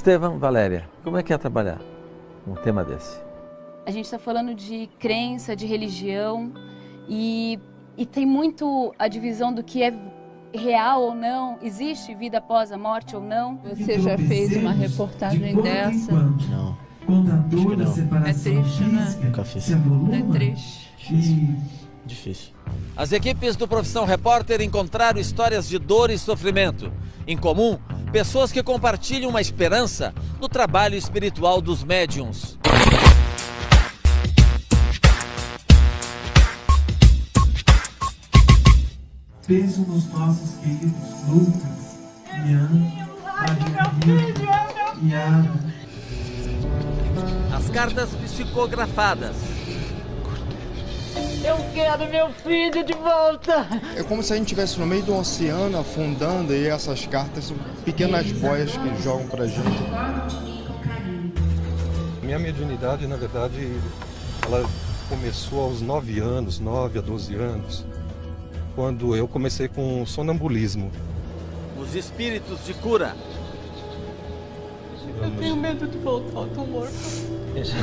Estevão, Valéria, como é que é trabalhar um tema desse? A gente está falando de crença, de religião e tem muito a divisão do que é real ou não, existe vida após a morte ou não. Você já fez uma reportagem dessa? Não. Acho que não. É triste, né? Nunca fiz. Não é triste? Difícil. As equipes do Profissão Repórter encontraram histórias de dor e sofrimento. Em comum, pessoas que compartilham uma esperança no trabalho espiritual dos médiuns. Penso nos nossos queridos Lucas, Ian, Maria e Ada. As cartas psicografadas. Eu quero meu filho de volta! É como se a gente estivesse no meio do oceano, afundando, e essas cartas são pequenas boias que eles jogam pra gente. Minha mediunidade, na verdade, ela começou aos 9 anos, 9 a 12 anos, quando eu comecei com sonambulismo. Os espíritos de cura. Eu tenho medo de voltar, tô morto.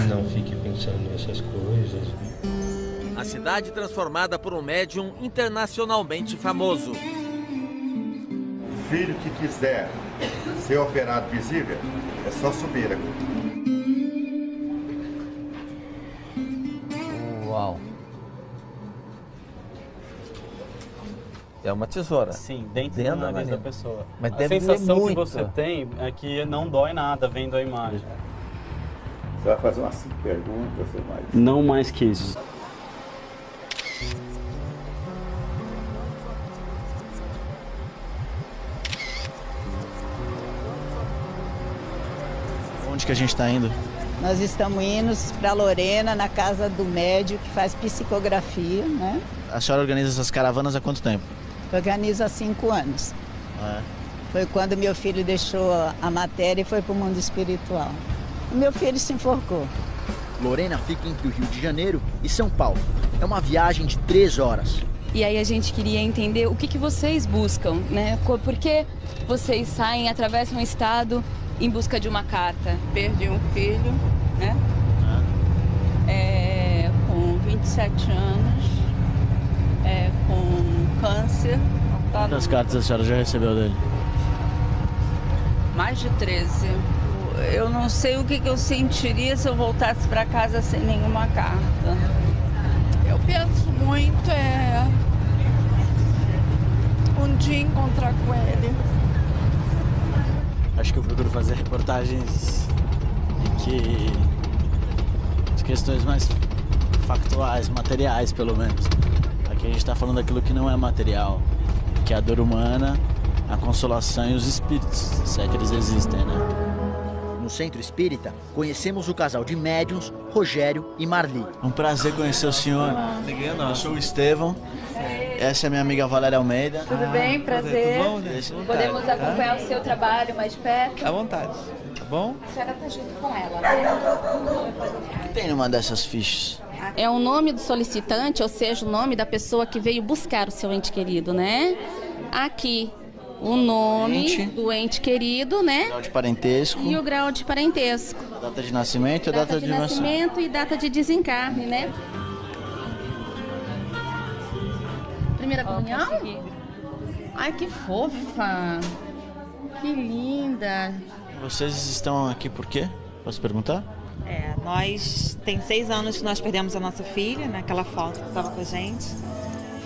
Não fique pensando nessas coisas. A cidade transformada por um médium internacionalmente famoso. Filho que quiser ser operado visível, é só subir aqui. Uau. É uma tesoura. Sim, dentro do nariz da pessoa. Mas a deve sensação doer que muito. você tem é que não dói nada vendo a imagem. Você vai fazer umas 5 perguntas, você vai. Não mais que isso. Onde que a gente está indo? Nós estamos indo para Lorena, na casa do médium que faz psicografia, né? A senhora organiza essas caravanas há quanto tempo? Organizo há 5 anos. Foi quando meu filho deixou a matéria e foi para o mundo espiritual. O meu filho se enforcou. Lorena fica entre o Rio de Janeiro e São Paulo. É uma viagem de 3 horas. E aí a gente queria entender o que vocês buscam, né? Por que vocês saem, atravessam um estado em busca de uma carta? Perdi um filho, né? Com 27 anos, com câncer. Quantas cartas a senhora já recebeu dele? Mais de 13. Eu não sei o que eu sentiria se eu voltasse para casa sem nenhuma carta. Eu penso muito um dia encontrar com ele. Acho que eu procuro fazer reportagens de questões mais factuais, materiais pelo menos. Aqui a gente está falando daquilo que não é material, que é a dor humana, a consolação e os espíritos, se é que eles existem, né? No Centro Espírita, conhecemos o casal de médiuns, Rogério e Marli. Um prazer conhecer o senhor. Eu sou o Estevão. Essa é minha amiga Valéria Almeida. Tudo bem? Prazer. Podemos acompanhar o seu trabalho mais de perto? À vontade, tá bom? A senhora está junto com ela, né? O que tem numa dessas fichas? É o nome do solicitante, ou seja, o nome da pessoa que veio buscar o seu ente querido, né? Aqui, o nome do ente querido, né? Grau de parentesco. E o grau de parentesco. Data de nascimento e data de nascimento e data de desencarne, né? Primeira comunhão? Ai, que fofa! Que linda! Vocês estão aqui por quê? Posso perguntar? Nós tem 6 anos que nós perdemos a nossa filha, naquela foto que estava com a gente.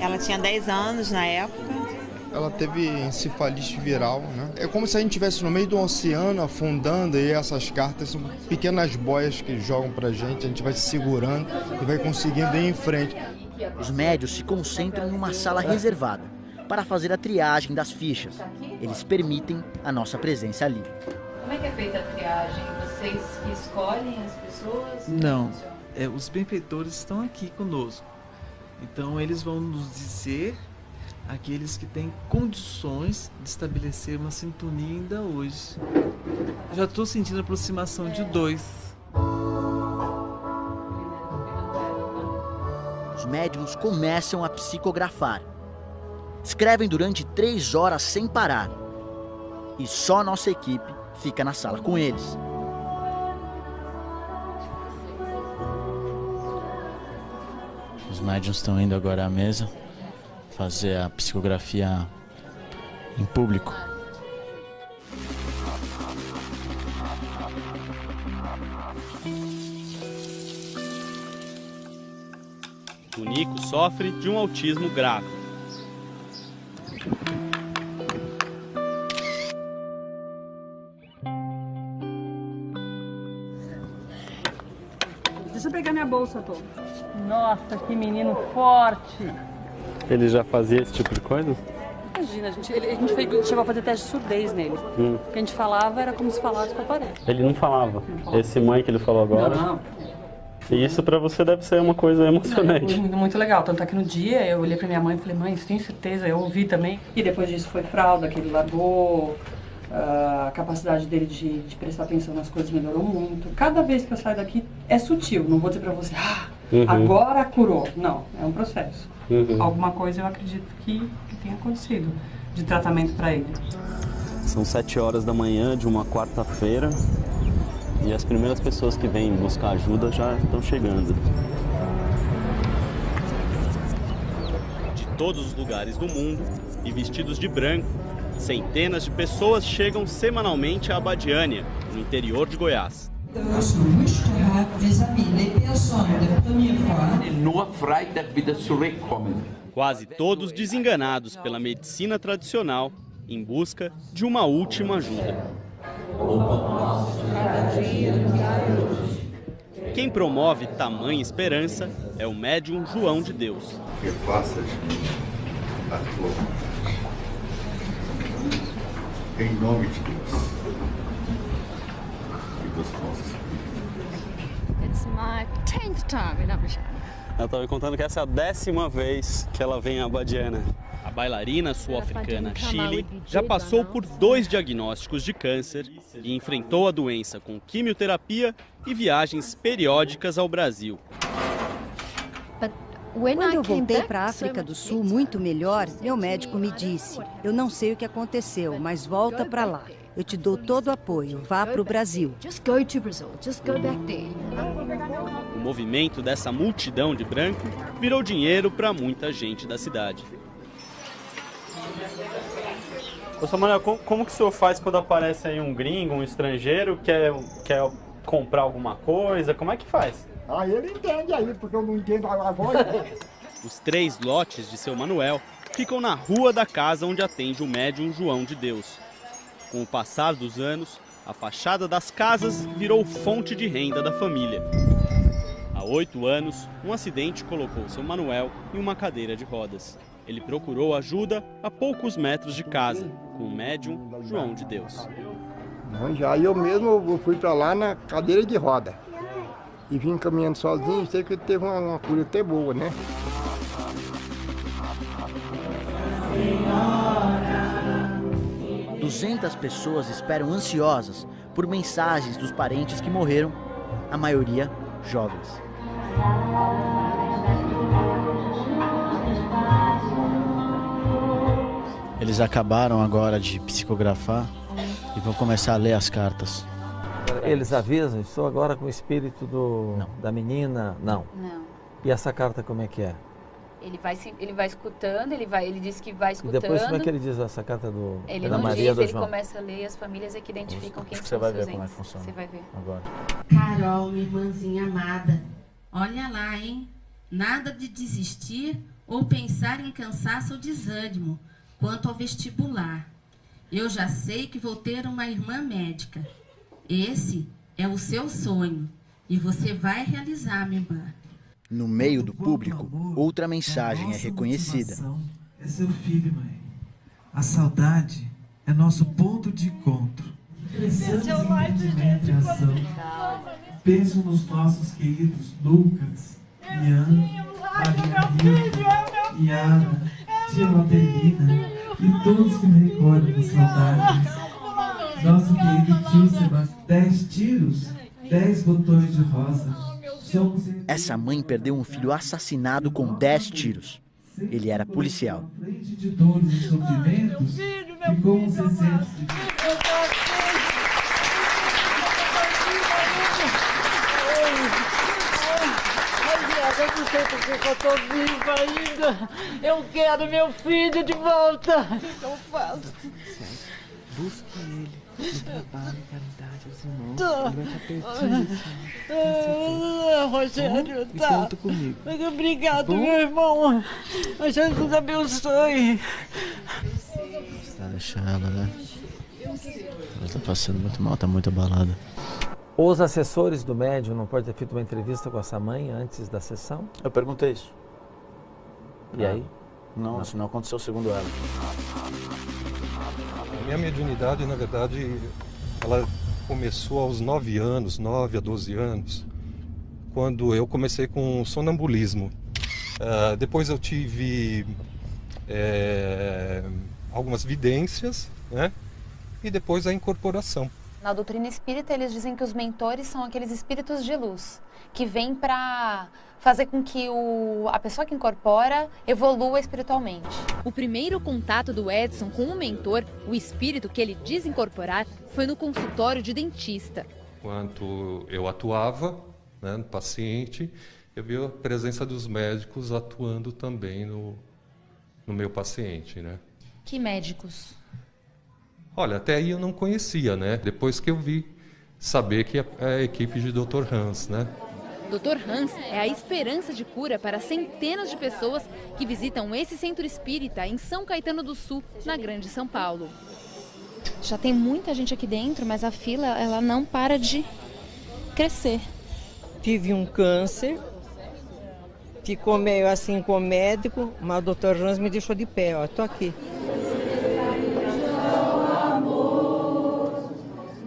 Ela tinha 10 anos na época. Ela teve encefalite viral, né? É como se a gente estivesse no meio do oceano, afundando, e essas cartas são pequenas boias que eles jogam pra gente. A gente vai se segurando e vai conseguindo ir em frente. Os médios se concentram em uma sala reservada para fazer a triagem das fichas. Eles permitem a nossa presença ali. Como é que é feita a triagem? Vocês que escolhem as pessoas? Não, os benfeitores estão aqui conosco. Então eles vão nos dizer aqueles que têm condições de estabelecer uma sintonia ainda hoje. Já estou sentindo a aproximação de 2. Os médiuns começam a psicografar. Escrevem durante 3 horas sem parar. E só nossa equipe fica na sala com eles. Os médiuns estão indo agora à mesa fazer a psicografia em público. O Nico sofre de um autismo grave. Deixa eu pegar minha bolsa, Tom. Nossa, que menino forte. Ele já fazia esse tipo de coisa? Imagina, a gente chegou a fazer teste de surdez nele. O que a gente falava era como se falasse com a parede. Ele não falava. Esse mãe que ele falou agora? Não. E isso pra você deve ser uma coisa emocionante. Muito legal. Tanto é que no dia eu olhei pra minha mãe e falei, mãe, você tem certeza? Eu ouvi também. E depois disso foi fralda, que ele largou. A capacidade dele de prestar atenção nas coisas melhorou muito. Cada vez que eu saio daqui é sutil. Não vou dizer pra você, agora curou. Não, é um processo. Alguma coisa eu acredito que tenha acontecido de tratamento pra ele. São 7 horas da manhã de uma quarta-feira e as primeiras pessoas que vêm buscar ajuda já estão chegando. De todos os lugares do mundo e vestidos de branco, centenas de pessoas chegam semanalmente a Abadiânia, no interior de Goiás. Quase todos desenganados pela medicina tradicional, em busca de uma última ajuda. Quem promove tamanha esperança é o médium João de Deus. Que faças a tua vontade. Em nome de Deus. E dos nossos. It's my 10th time in Abadiânia. Ela estava me contando que essa é a 10ª vez que ela vem a Abadiânia. A bailarina sul-africana Chile já passou por 2 diagnósticos de câncer e enfrentou a doença com quimioterapia e viagens periódicas ao Brasil. Quando eu voltei para a África do Sul muito melhor, meu médico me disse, eu não sei o que aconteceu, mas volta para lá. Eu te dou todo o apoio, vá para o Brasil. O movimento dessa multidão de branco virou dinheiro para muita gente da cidade. Ô Samuel, como que o senhor faz quando aparece aí um gringo, um estrangeiro, quer comprar alguma coisa? Como é que faz? Ele entende aí, porque eu não entendo a voz. Os 3 lotes de seu Manuel ficam na rua da casa onde atende o médium João de Deus. Com o passar dos anos, a fachada das casas virou fonte de renda da família. Há 8 anos, um acidente colocou seu Manuel em uma cadeira de rodas. Ele procurou ajuda a poucos metros de casa, com o médium João de Deus. Já eu mesmo fui para lá na cadeira de roda. E vim caminhando sozinho, sei que teve uma cura até boa, né? 200 pessoas esperam ansiosas por mensagens dos parentes que morreram, a maioria jovens. Eles acabaram agora de psicografar e vão começar a ler as cartas. Eles avisam, estou agora com o espírito da menina? Não. E essa carta como é que é? Ele vai escutando, ele diz que vai escutando. E depois como é que ele diz essa carta ele da não Maria diz, do ele João? Começa a ler, as famílias é que identificam quem são você vai seus ver como é que entes. funciona. Você vai ver. Agora. Carol, minha irmãzinha amada, olha lá, hein? Nada de desistir ou pensar em cansaço ou desânimo quanto ao vestibular. Eu já sei que vou ter uma irmã médica. Esse é o seu sonho e você vai realizar, minha irmã. No meio do público, outra mensagem é reconhecida. É seu filho, mãe. A saudade é nosso ponto de encontro. Precisamos de ação. Penso nos nossos queridos Lucas, Ian, Maria, Iana, tia Lotelina e todos que me recordam com saudades. Nosso querido tio Sebastião, 10 tiros, 10 botões de rosa. Essa mãe perdeu um filho assassinado com 10 tiros. Ele era policial. De dores e sofrimentos, e como você sente. sei por que eu tô viva ainda. Eu quero meu filho de volta. Então faço. Busque ele no trabalho, caridade aos irmãos. Ele vai estar pertinho. Rogério, E tá. conta comigo. Obrigado, meu irmão. Jesus abençoe. Tá deixando, né? Ela tá passando muito mal, tá muito abalada. Os assessores do médium não podem ter feito uma entrevista com essa mãe antes da sessão? Eu perguntei isso. E aí? Não, isso não aconteceu segundo ela. A minha mediunidade, na verdade, ela começou aos 9 anos, 9 a 12 anos, quando eu comecei com sonambulismo. Depois eu tive algumas vidências, né? E depois a incorporação. Na doutrina espírita, eles dizem que os mentores são aqueles espíritos de luz, que vêm para fazer com que a pessoa que incorpora evolua espiritualmente. O primeiro contato do Edson com o mentor, o espírito que ele diz incorporar, foi no consultório de dentista. Enquanto eu atuava, né, no paciente, eu vi a presença dos médicos atuando também no meu paciente, né? Que médicos? Olha, até aí eu não conhecia, né? Depois que eu vi saber que é a equipe de Dr. Hans, né? Dr. Hans é a esperança de cura para centenas de pessoas que visitam esse centro espírita em São Caetano do Sul, na Grande São Paulo. Já tem muita gente aqui dentro, mas a fila ela não para de crescer. Tive um câncer, ficou meio assim com o médico, mas o Dr. Hans me deixou de pé, ó, tô aqui.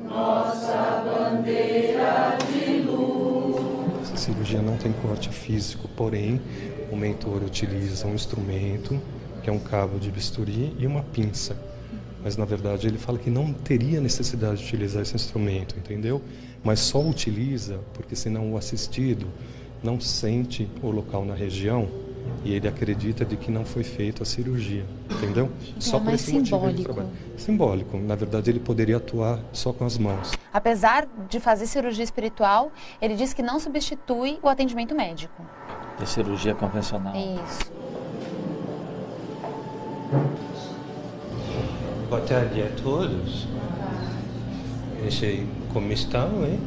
Nossa bandeira de luz. Essa cirurgia não tem corte físico, porém o mentor utiliza um instrumento, que é um cabo de bisturi e uma pinça. Mas na verdade ele fala que não teria necessidade de utilizar esse instrumento, entendeu? Mas só utiliza porque senão o assistido não sente o local na região e ele acredita de que não foi feita a cirurgia, entendeu? Só por esse motivo ele trabalha. Simbólico. Na verdade, ele poderia atuar só com as mãos. Apesar de fazer cirurgia espiritual, ele diz que não substitui o atendimento médico. De cirurgia convencional. Isso. Boa tarde a todos. Como estão, hein?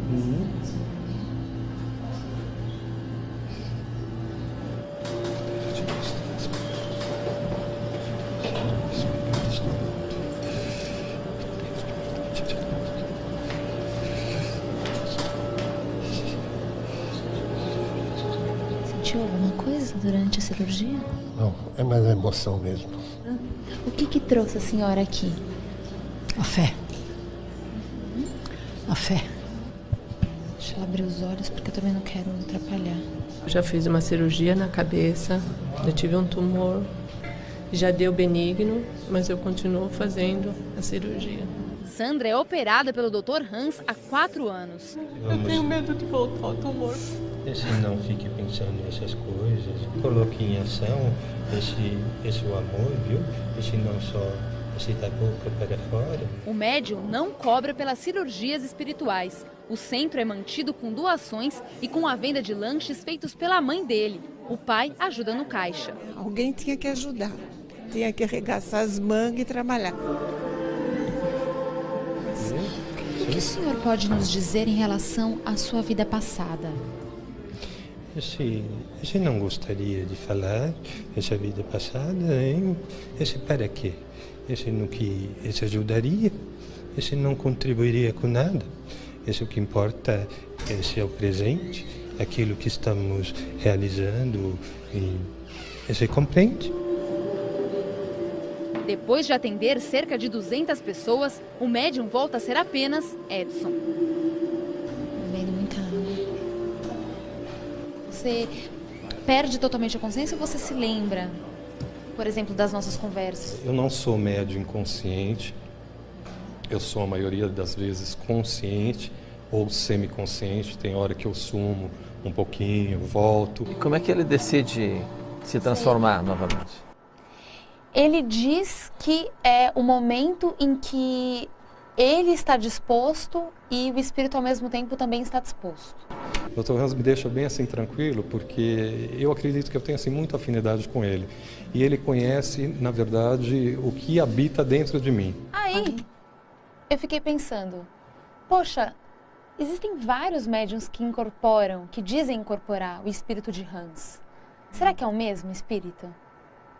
Sentiu alguma coisa durante a cirurgia? Não, é mais a emoção mesmo. O que trouxe a senhora aqui? A fé. A fé. Deixa ela abrir os olhos, porque eu também não quero atrapalhar. Eu já fiz uma cirurgia na cabeça, eu tive um tumor, já deu benigno, mas eu continuo fazendo a cirurgia. Sandra é operada pelo Dr. Hans há 4 anos. Eu tenho medo de voltar ao tumor. Não fique pensando nessas coisas, coloque em ação esse amor, viu? Esse não só da boca para fora. O médium não cobra pelas cirurgias espirituais. O centro é mantido com doações e com a venda de lanches feitos pela mãe dele. O pai ajuda no caixa. Alguém tinha que ajudar, tinha que arregaçar as mangas e trabalhar. O que o senhor pode nos dizer em relação à sua vida passada? Eu não gostaria de falar essa vida passada, hein? Para quê? Esse ajudaria? Esse não contribuiria com nada? O que importa é o presente, aquilo que estamos realizando, e você compreende? Depois de atender cerca de 200 pessoas, o médium volta a ser apenas Edson. Bebendo muita água. Você perde totalmente a consciência ou você se lembra, por exemplo, das nossas conversas? Eu não sou médium inconsciente, eu sou a maioria das vezes consciente ou semiconsciente, tem hora que eu sumo um pouquinho, volto. E como é que ele decide se transformar novamente? Ele diz que é o momento em que ele está disposto e o espírito ao mesmo tempo também está disposto. Dr. Hans me deixa bem assim tranquilo, porque eu acredito que eu tenho assim muita afinidade com ele. E ele conhece, na verdade, o que habita dentro de mim. Aí, eu fiquei pensando, poxa, existem vários médiuns que incorporam, que dizem incorporar o espírito de Hans. Será que é o mesmo espírito?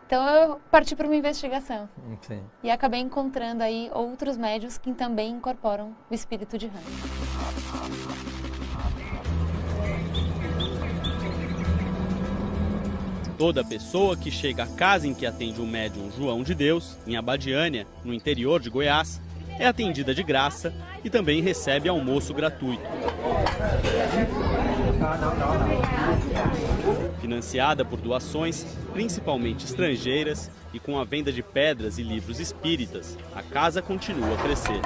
Então eu parti para uma investigação. Sim. E acabei encontrando aí outros médiuns que também incorporam o espírito de Hans. Toda pessoa que chega à casa em que atende o médium João de Deus, em Abadiânia, no interior de Goiás, é atendida de graça e também recebe almoço gratuito. Financiada por doações, principalmente estrangeiras, e com a venda de pedras e livros espíritas, a casa continua a crescer.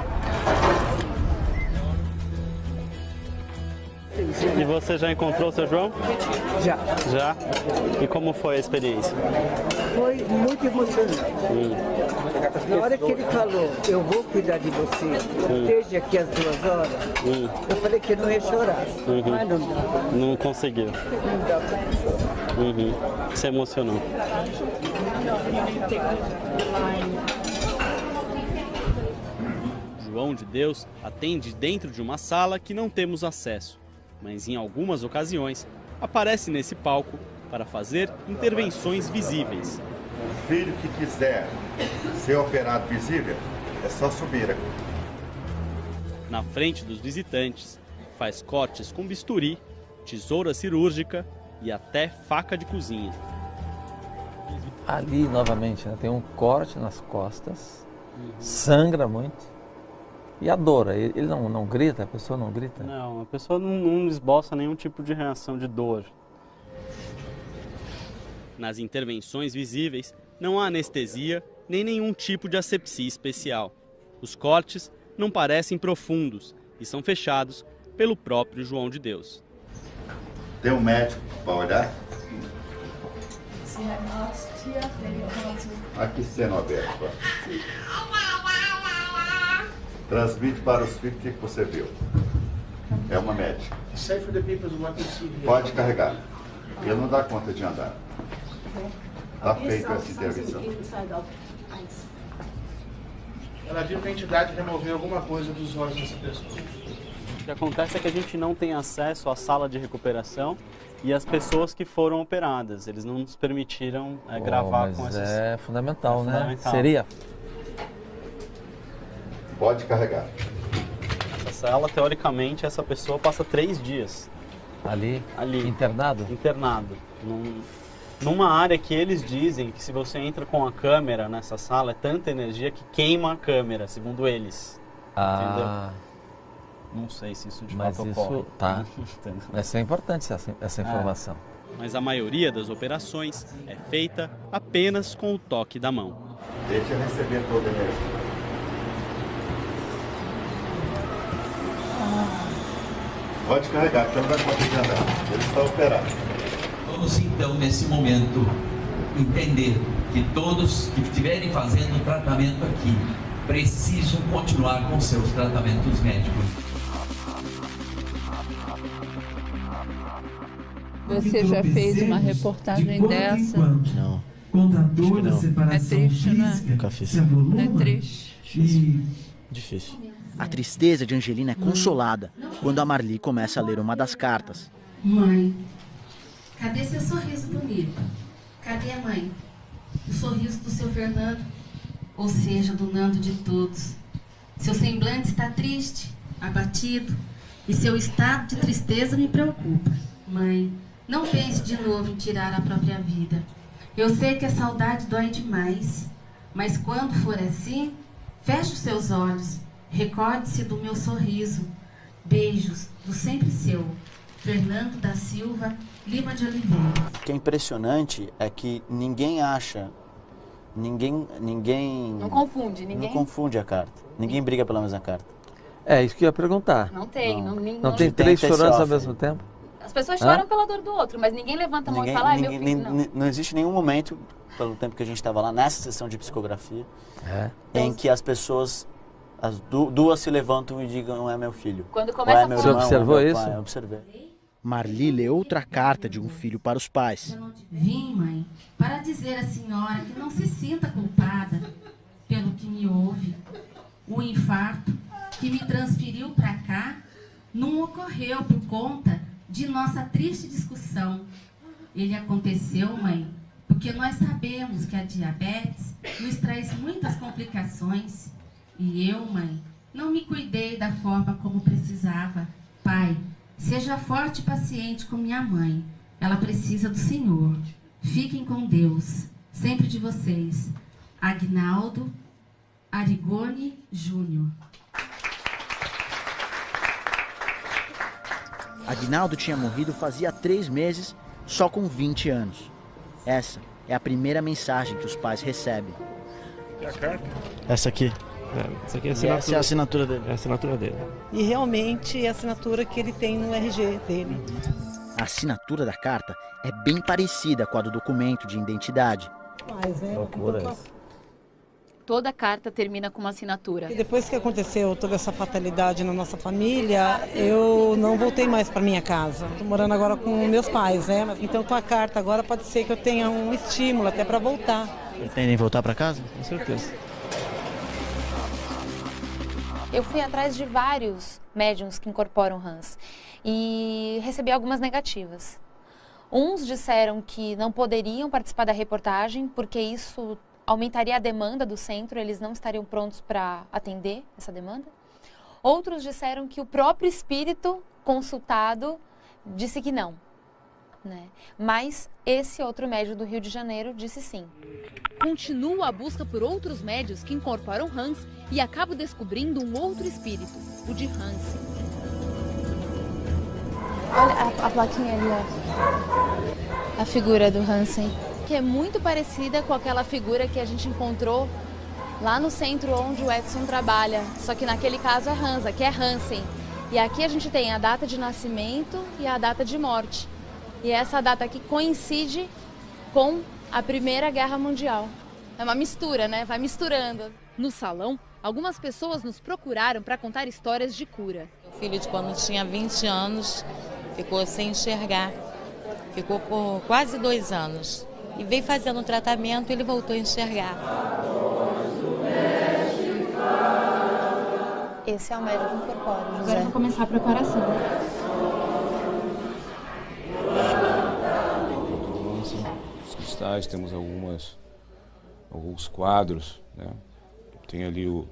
E você já encontrou o seu João? Já. Já? E como foi a experiência? Foi muito emocionante. Na hora que ele falou, eu vou cuidar de você, esteja aqui às 2 horas, eu falei que eu não ia chorar, mas não dá. Não conseguiu? Não dá. Se emocionou. João de Deus atende dentro de uma sala que não temos acesso, mas em algumas ocasiões aparece nesse palco para fazer intervenções visíveis. O filho que quiser ser operado visível, é só subir aqui. Na frente dos visitantes, faz cortes com bisturi, tesoura cirúrgica e até faca de cozinha. Ali, novamente, né, tem um corte nas costas, sangra muito. E a dor, ele não grita, a pessoa não grita? Não, a pessoa não esboça nenhum tipo de reação de dor. Nas intervenções visíveis, não há anestesia nem nenhum tipo de asepsia especial. Os cortes não parecem profundos e são fechados pelo próprio João de Deus. Tem um médico para olhar? Aqui sendo aberto. Transmite para os filhos o que você viu. É uma médica. Pode carregar. Ele não dá conta de andar. Está feita essa intervenção. Ela viu que a entidade removeu alguma coisa dos olhos dessa pessoa. O que acontece é que a gente não tem acesso à sala de recuperação e às pessoas que foram operadas. Eles não nos permitiram gravar com essas... É fundamental, né? Fundamental. Seria? Pode carregar. Essa sala, teoricamente, essa pessoa passa 3 dias. Ali? Internado? Internado. Numa área que eles dizem que se você entra com a câmera nessa sala, é tanta energia que queima a câmera, segundo eles. Entendeu? Não sei se isso de fato ocorre. Isso, tá. Essa é importante, essa informação. Mas a maioria das operações é feita apenas com o toque da mão. Deixa eu receber toda a energia. Pode carregar, porque não vai conseguir andar. Ele está operado. Vamos então, nesse momento, entender que todos que estiverem fazendo o tratamento aqui precisam continuar com seus tratamentos médicos. Você já fez uma reportagem dessa? Não. Contra a dor da separação é triste, física, né? Nunca fiz. se avoluma, É triste. Difícil. A tristeza de Angelina é consolada quando a Marli começa a ler uma das cartas. Mãe, cadê seu sorriso bonito? Cadê, mãe? O sorriso do seu Fernando, ou seja, do Nando de todos. Seu semblante está triste, abatido, e seu estado de tristeza me preocupa. Mãe, não pense de novo em tirar a própria vida. Eu sei que a saudade dói demais, mas quando for assim, feche os seus olhos, recorde-se do meu sorriso. Beijos, do sempre seu, Fernando da Silva Lima de Oliveira. O que é impressionante é que ninguém acha, ninguém Não confunde, ninguém... não confunde a carta. Ninguém briga pela mesma carta. É isso que eu ia perguntar. Não tem. Não tem 3 chorando ao mesmo tempo? As pessoas choram pela dor do outro, mas ninguém levanta a mão e fala, ai, meu filho, não existe nenhum momento, pelo tempo que a gente estava lá, nessa sessão de psicografia, em que as pessoas, as duas se levantam e digam, não é meu filho. Quando começa a Você observou isso? Eu observei. Marli lê outra carta de um filho para os pais. Vim, mãe, para dizer à senhora que não se sinta culpada pelo que me houve. O infarto que me transferiu para cá não ocorreu por conta de nossa triste discussão. Ele aconteceu, mãe, porque nós sabemos que a diabetes nos traz muitas complicações. E eu, mãe, não me cuidei da forma como precisava. Pai, seja forte e paciente com minha mãe. Ela precisa do Senhor. Fiquem com Deus. Sempre de vocês. Agnaldo Arigoni Júnior. Agnaldo tinha morrido fazia 3 meses, só com 20 anos. Essa é a primeira mensagem que os pais recebem. E a carta? Essa aqui. Essa aqui é a assinatura. Essa é a assinatura dele. É a assinatura dele. E realmente é a assinatura que ele tem no RG dele. A assinatura da carta é bem parecida com a do documento de identidade. Loucura isso. Toda carta termina com uma assinatura. E depois que aconteceu toda essa fatalidade na nossa família, eu não voltei mais para minha casa. Estou morando agora com meus pais, né? Então com a carta agora pode ser que eu tenha um estímulo até para voltar. Pretendem voltar para casa? Com certeza. Eu fui atrás de vários médiuns que incorporam Hans e recebi algumas negativas. Uns disseram que não poderiam participar da reportagem porque isso aumentaria a demanda do centro, eles não estariam prontos para atender essa demanda. Outros disseram que o próprio espírito consultado disse que não, né? Mas esse outro médium do Rio de Janeiro disse sim. Continua a busca por outros médiuns que incorporam Hans e acabo descobrindo um outro espírito, o de Hansen. Olha a plaquinha ali, ó. A figura do Hansen, que é muito parecida com aquela figura que a gente encontrou lá no centro onde o Edson trabalha. Só que naquele caso é Hans, aqui é Hansen. E aqui a gente tem a data de nascimento e a data de morte. E essa data aqui coincide com a Primeira Guerra Mundial. É uma mistura, né? Vai misturando. No salão, algumas pessoas nos procuraram para contar histórias de cura. O filho, quando tinha 20 anos, ficou sem enxergar. Ficou por quase 2 anos. E veio fazendo um tratamento e ele voltou a enxergar. Esse é o médium que incorpora, José. Agora eu vou começar a preparação. Os cristais, temos alguns quadros, né? Tem ali o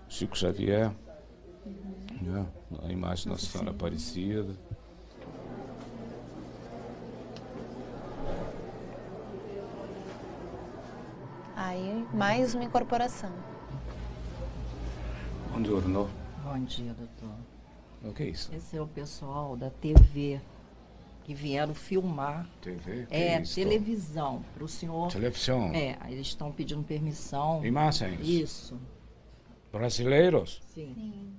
Chico Xavier, né? A imagem da Nossa Senhora Aparecida. Aí, mais uma incorporação. Bom giorno. Bom dia, doutor. O que é isso? Esse é o pessoal da TV que vieram filmar. TV? Que é isso? televisão para o senhor. Televisão? É, aí eles estão pedindo permissão. Imagens? Isso. Brasileiros? Sim.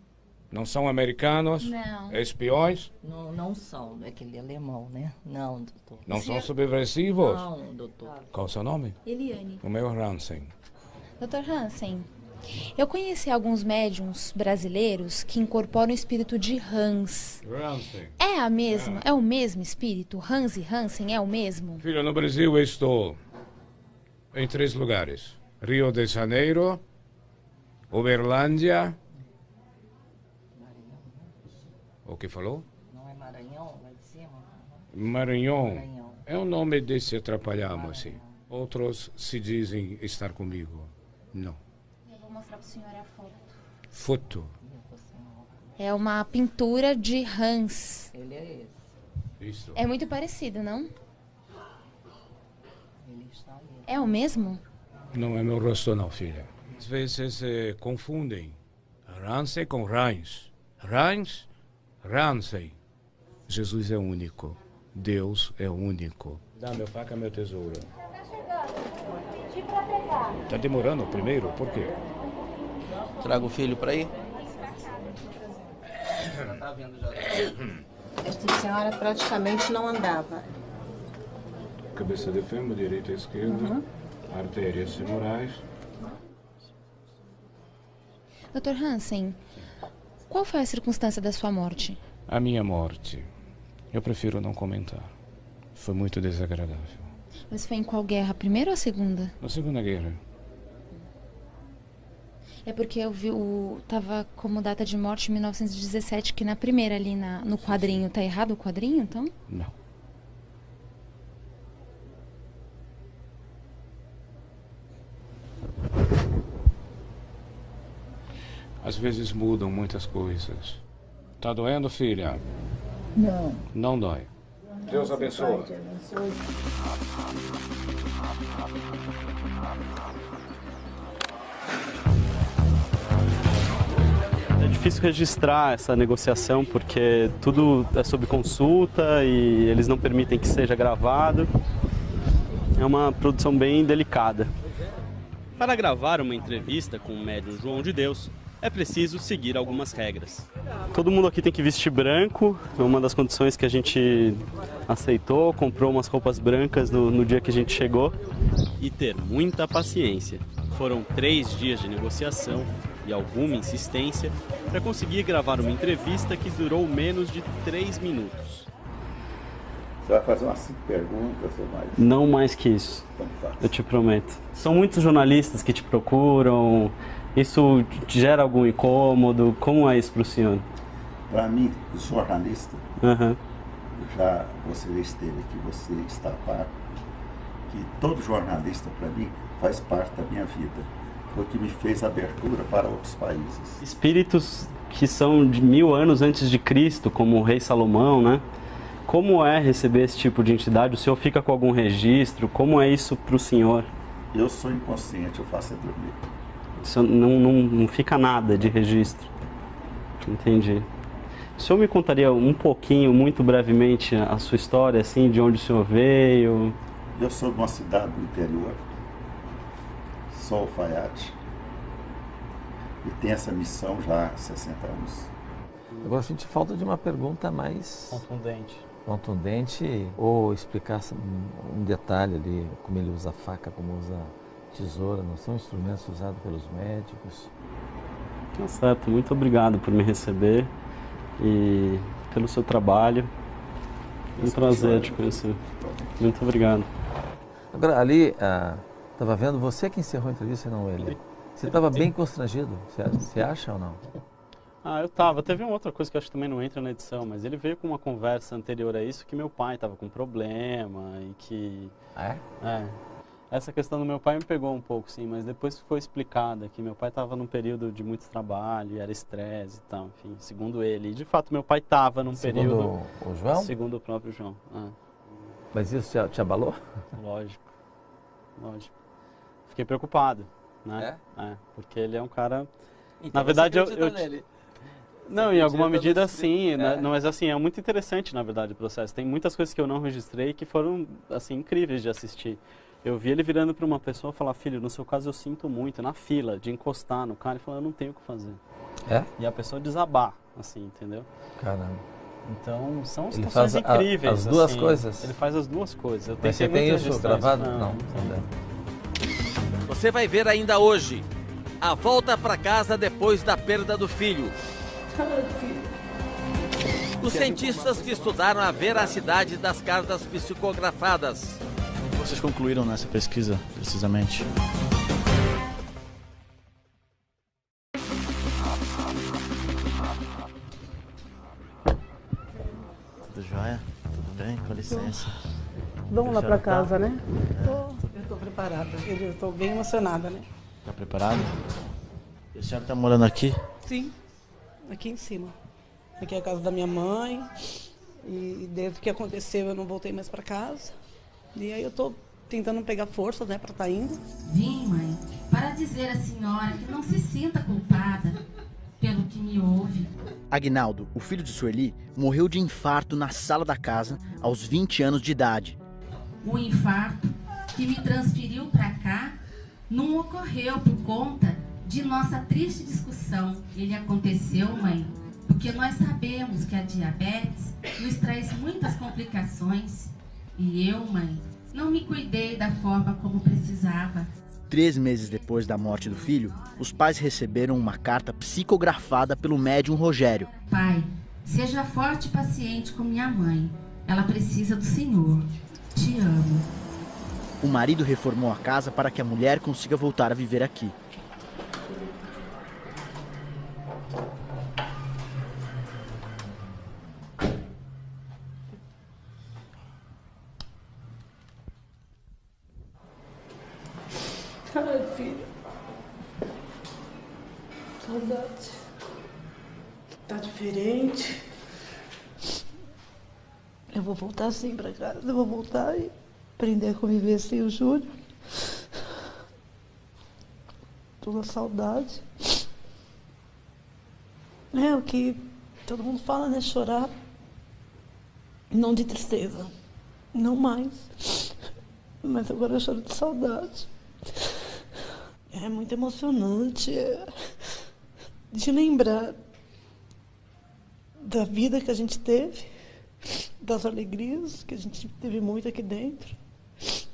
Não são americanos? Não. Espiões? Não são, é aquele alemão, né? Não, doutor. Não são subversivos? Não, doutor. Qual é o seu nome? Eliane. O meu é Hansen. Dr. Hansen, eu conheci alguns médiums brasileiros que incorporam o espírito de Hans. Hansen. É a mesma? É o mesmo espírito? Hans e Hansen é o mesmo? Filho, no Brasil eu estou em 3 lugares. Rio de Janeiro, Uberlândia. O que falou? Não é Maranhão, lá de cima? Maranhão. É o nome desse atrapalhamos, assim. Outros se dizem estar comigo. Não. Eu vou mostrar para o senhor a foto. Foto. É uma pintura de Hans. Ele é esse. Isso. É muito parecido, não? Ele está ali. É o mesmo? Não é meu rosto não, filha. Às vezes confundem Hansen com Reins. Reins, Hansen. Jesus é único. Deus é único. Dá meu faca, meu tesouro. Tá demorando primeiro? Por quê? Traga o filho para aí. Esta senhora praticamente não andava. Cabeça de fêmur, direita e esquerda. Artérias femorais. Dr. Hansen, qual foi a circunstância da sua morte? A minha morte Eu prefiro não comentar. Foi muito desagradável. Mas foi em qual guerra? A primeira ou a segunda? Na Segunda Guerra. É porque eu vi tava como data de morte 1917, que na primeira ali no quadrinho. Tá errado o quadrinho, então? Não. Às vezes mudam muitas coisas. Tá doendo, filha? Não. Não dói. Deus abençoe. É difícil registrar essa negociação porque tudo é sob consulta e eles não permitem que seja gravado. É uma produção bem delicada. Para gravar uma entrevista com o médium João de Deus, é preciso seguir algumas regras. Todo mundo aqui tem que vestir branco, é uma das condições que a gente aceitou, comprou umas roupas brancas no dia que a gente chegou. E ter muita paciência. Foram 3 dias de negociação e alguma insistência para conseguir gravar uma entrevista que durou menos de 3 minutos. Você vai fazer umas 5 perguntas ou mais? Não mais que isso, eu te prometo. São muitos jornalistas que te procuram. Isso gera algum incômodo? Como é isso para o senhor? Para mim, jornalista, já você esteve aqui, você está a par, que todo jornalista, para mim, faz parte da minha vida. Foi o que me fez abertura para outros países. Espíritos que são de 1000 anos antes de Cristo, como o rei Salomão, né? Como é receber esse tipo de entidade? O senhor fica com algum registro? Como é isso para o senhor? Eu sou inconsciente, eu faço é dormir. Não fica nada de registro. Entendi. O senhor me contaria um pouquinho, muito brevemente, a sua história, assim, de onde o senhor veio? Eu sou de uma cidade do interior, sou alfaiate, e tenho essa missão já há 60 anos. Agora a gente falta de uma pergunta mais contundente ou explicar um detalhe ali, como ele usa faca, como usa tesoura, não são instrumentos usados pelos médicos? Tá certo, muito obrigado por me receber e pelo seu trabalho. É um prazer te conhecer. Muito obrigado. Agora, ali, estava vendo, você que encerrou a entrevista e não ele. Você estava bem constrangido, você acha ou não? Eu tava. Teve uma outra coisa que eu acho que também não entra na edição, mas ele veio com uma conversa anterior a isso que meu pai estava com problema e que... Essa questão do meu pai me pegou um pouco, sim, mas depois foi explicada que meu pai estava num período de muito trabalho, era estresse e tal, enfim, segundo ele. E de fato meu pai estava num período... Segundo o João? Segundo o próprio João. Mas isso te abalou? Lógico. Fiquei preocupado, né? Porque ele é um cara... Então, na verdade, nele. Não, em alguma medida sim, né? Não, mas assim, é muito interessante, na verdade, o processo. Tem muitas coisas que eu não registrei que foram, assim, incríveis de assistir. Eu vi ele virando para uma pessoa e falar, filho, no seu caso eu sinto muito, na fila, de encostar no cara e falar, eu não tenho o que fazer. E a pessoa desabar, assim, entendeu? Caramba. Então, são ele situações faz incríveis. As duas assim, coisas? Ele faz as duas coisas. Mas você tem isso gravado? Não. Você vai ver ainda hoje a volta para casa depois da perda do filho. Os cientistas que estudaram a veracidade das cartas psicografadas. O que vocês concluíram nessa pesquisa, precisamente? Tudo jóia? Tudo bem? Com licença. Vamos lá para casa, né? Eu estou preparada. Eu estou bem emocionada, né? Tá preparado? E a senhora tá morando aqui? Sim, aqui em cima. Aqui é a casa da minha mãe. E desde que aconteceu eu não voltei mais para casa. E aí eu tô tentando pegar forças, né, para estar indo. Vim, mãe, para dizer à senhora que não se sinta culpada pelo que me ouve. Aguinaldo, o filho de Sueli, morreu de infarto na sala da casa aos 20 anos de idade. O infarto que me transferiu para cá não ocorreu por conta de nossa triste discussão. Ele aconteceu, mãe, porque nós sabemos que a diabetes nos traz muitas complicações. E eu, mãe, não me cuidei da forma como precisava. 3 meses depois da morte do filho, os pais receberam uma carta psicografada pelo médium Rogério. Pai, Seja forte e paciente com minha mãe. Ela precisa do Senhor. Te amo. O marido reformou a casa para que a mulher consiga voltar a viver aqui. Ai, filho. Saudade. Tá diferente. Eu vou voltar sim pra casa. Eu vou voltar e aprender a conviver sem o Júlio. Tô na saudade. É o que todo mundo fala, né? Chorar. Não de tristeza. Não mais. Mas agora eu choro de saudade. É muito emocionante. De lembrar da vida que a gente teve, das alegrias que a gente teve muito aqui dentro.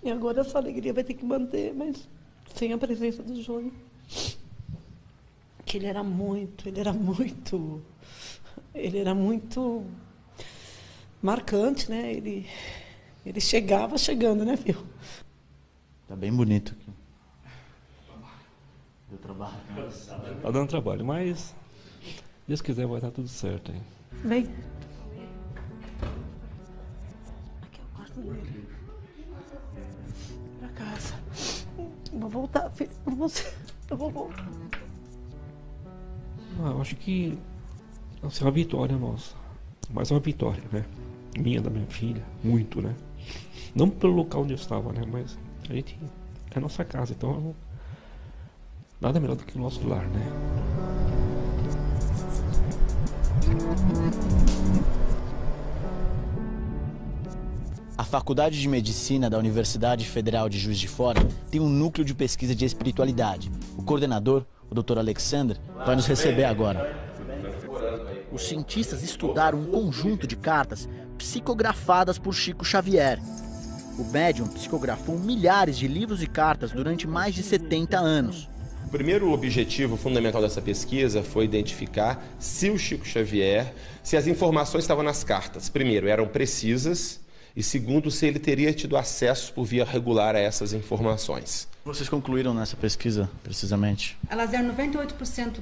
E agora essa alegria vai ter que manter, mas sem a presença do Júnior. Que ele era muito marcante, né? Ele chegava chegando, né, filho? Tá bem bonito aqui. Deu trabalho. Tá dando trabalho, mas se Deus quiser vai dar tudo certo aí. Vem. Aqui é o quarto dele. Pra casa. Eu vou voltar, filho, por você. Eu vou voltar. Eu acho que assim, é uma vitória nossa. Mais uma vitória, né? Minha, da minha filha. Muito, né? Não pelo local onde eu estava, né? Mas a gente... É a nossa casa, então... Nada melhor do que o nosso lar, né? A Faculdade de Medicina da Universidade Federal de Juiz de Fora tem um núcleo de pesquisa de espiritualidade. O coordenador, o Dr. Alexander, vai nos receber agora. Os cientistas estudaram um conjunto de cartas psicografadas por Chico Xavier. O médium psicografou milhares de livros e cartas durante mais de 70 anos. O primeiro objetivo fundamental dessa pesquisa foi identificar se o Chico Xavier, se as informações estavam nas cartas, primeiro, eram precisas e segundo, se ele teria tido acesso por via regular a essas informações. Vocês concluíram nessa pesquisa, precisamente? Elas eram 98%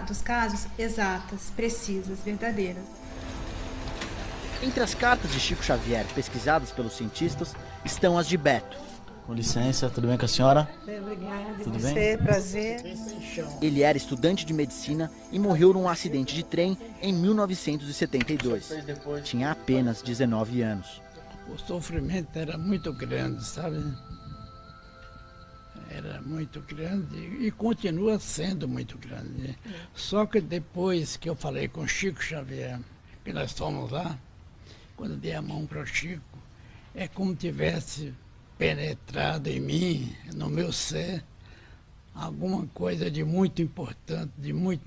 dos casos exatas, precisas, verdadeiras. Entre as cartas de Chico Xavier pesquisadas pelos cientistas estão as de Beto. Com licença, tudo bem com a senhora? Obrigada. Tudo você, bem? Prazer. Ele era estudante de medicina e morreu num acidente de trem em 1972. Tinha apenas 19 anos. O sofrimento era muito grande, sabe? Era muito grande e continua sendo muito grande. Só que depois que eu falei com Chico Xavier, que nós fomos lá, quando dei a mão para o Chico, é como tivesse penetrado em mim, no meu ser, alguma coisa de muito importante, de muito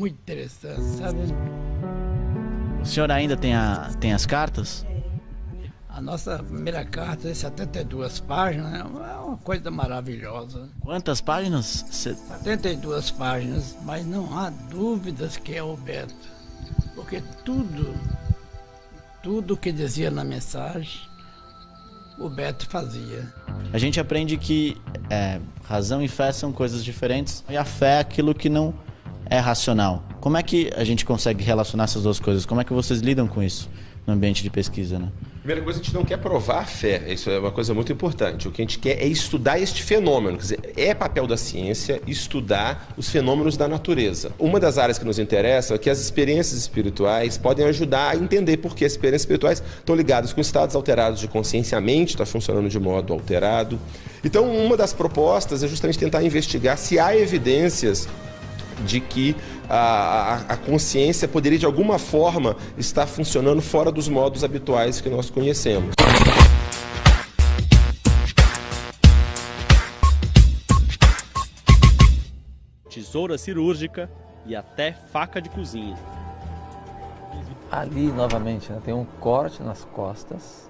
interessante, sabe? O senhor ainda tem as cartas? A nossa primeira carta, 72 páginas, é uma coisa maravilhosa. Quantas páginas? 72 páginas, mas não há dúvidas que é o Beto, porque tudo que dizia na mensagem, o Beto fazia. A gente aprende que razão e fé são coisas diferentes e a fé é aquilo que não é racional. Como é que a gente consegue relacionar essas duas coisas? Como é que vocês lidam com isso no ambiente de pesquisa, né? Primeira coisa, a gente não quer provar a fé, isso é uma coisa muito importante. O que a gente quer é estudar este fenômeno, quer dizer, é papel da ciência estudar os fenômenos da natureza. Uma das áreas que nos interessa é que as experiências espirituais podem ajudar a entender por que as experiências espirituais estão ligadas com estados alterados de consciência, a mente está funcionando de modo alterado. Então, uma das propostas é justamente tentar investigar se há evidências de que a consciência poderia de alguma forma estar funcionando fora dos modos habituais que nós conhecemos. Tesoura cirúrgica e até faca de cozinha. Ali, novamente, né, tem um corte nas costas,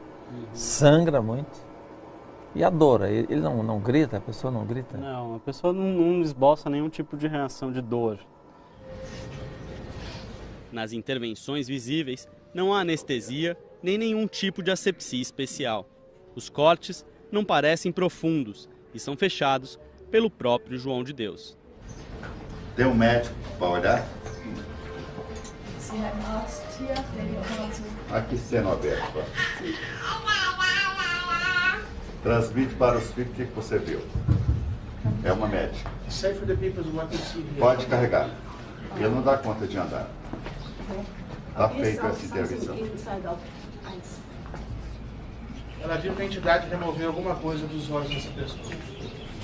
sangra muito. E a dor, ele não grita? A pessoa não grita? Não, a pessoa não esboça nenhum tipo de reação de dor. Nas intervenções visíveis, não há anestesia nem nenhum tipo de asepsia especial. Os cortes não parecem profundos e são fechados pelo próprio João de Deus. Tem um médico para olhar? Aqui sendo aberto. Transmite para os filhos o que você viu. É uma médica. Pode carregar. Ele não dá conta de andar. Está feita essa intervenção. Ela viu que a entidade removeu alguma coisa dos olhos dessa pessoa.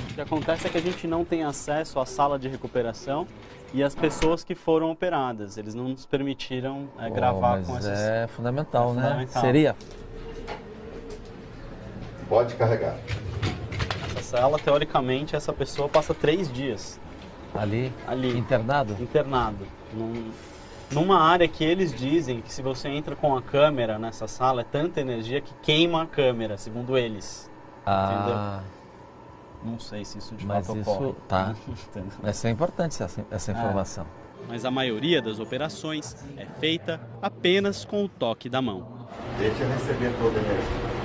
O que acontece é que a gente não tem acesso à sala de recuperação e às pessoas que foram operadas. Eles não nos permitiram gravar com essas... É fundamental, né? Fundamental. Seria? Pode carregar. Essa sala, teoricamente, essa pessoa passa 3 dias. Ali? Internado? Internado. Numa área que eles dizem que se você entra com a câmera nessa sala, é tanta energia que queima a câmera, segundo eles. Entendeu? Não sei se isso de fato ocorre. Tá. Essa é importante, essa informação. Mas a maioria das operações é feita apenas com o toque da mão. Deixa eu receber toda a energia.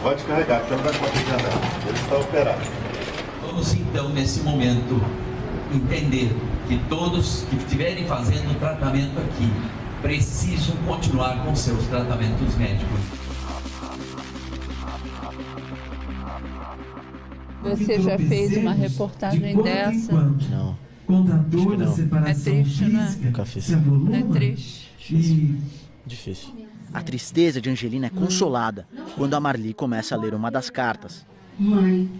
Pode carregar, porque não dá conta de andar. Ele está operado. Vamos então, nesse momento, entender que todos que estiverem fazendo tratamento aqui precisam continuar com seus tratamentos médicos. Você já fez uma reportagem dessa? Não. É triste, não é? Nunca fiz. Não é triste? Difícil. A tristeza de Angelina é consolada quando a Marli começa a ler uma das cartas. Mãe,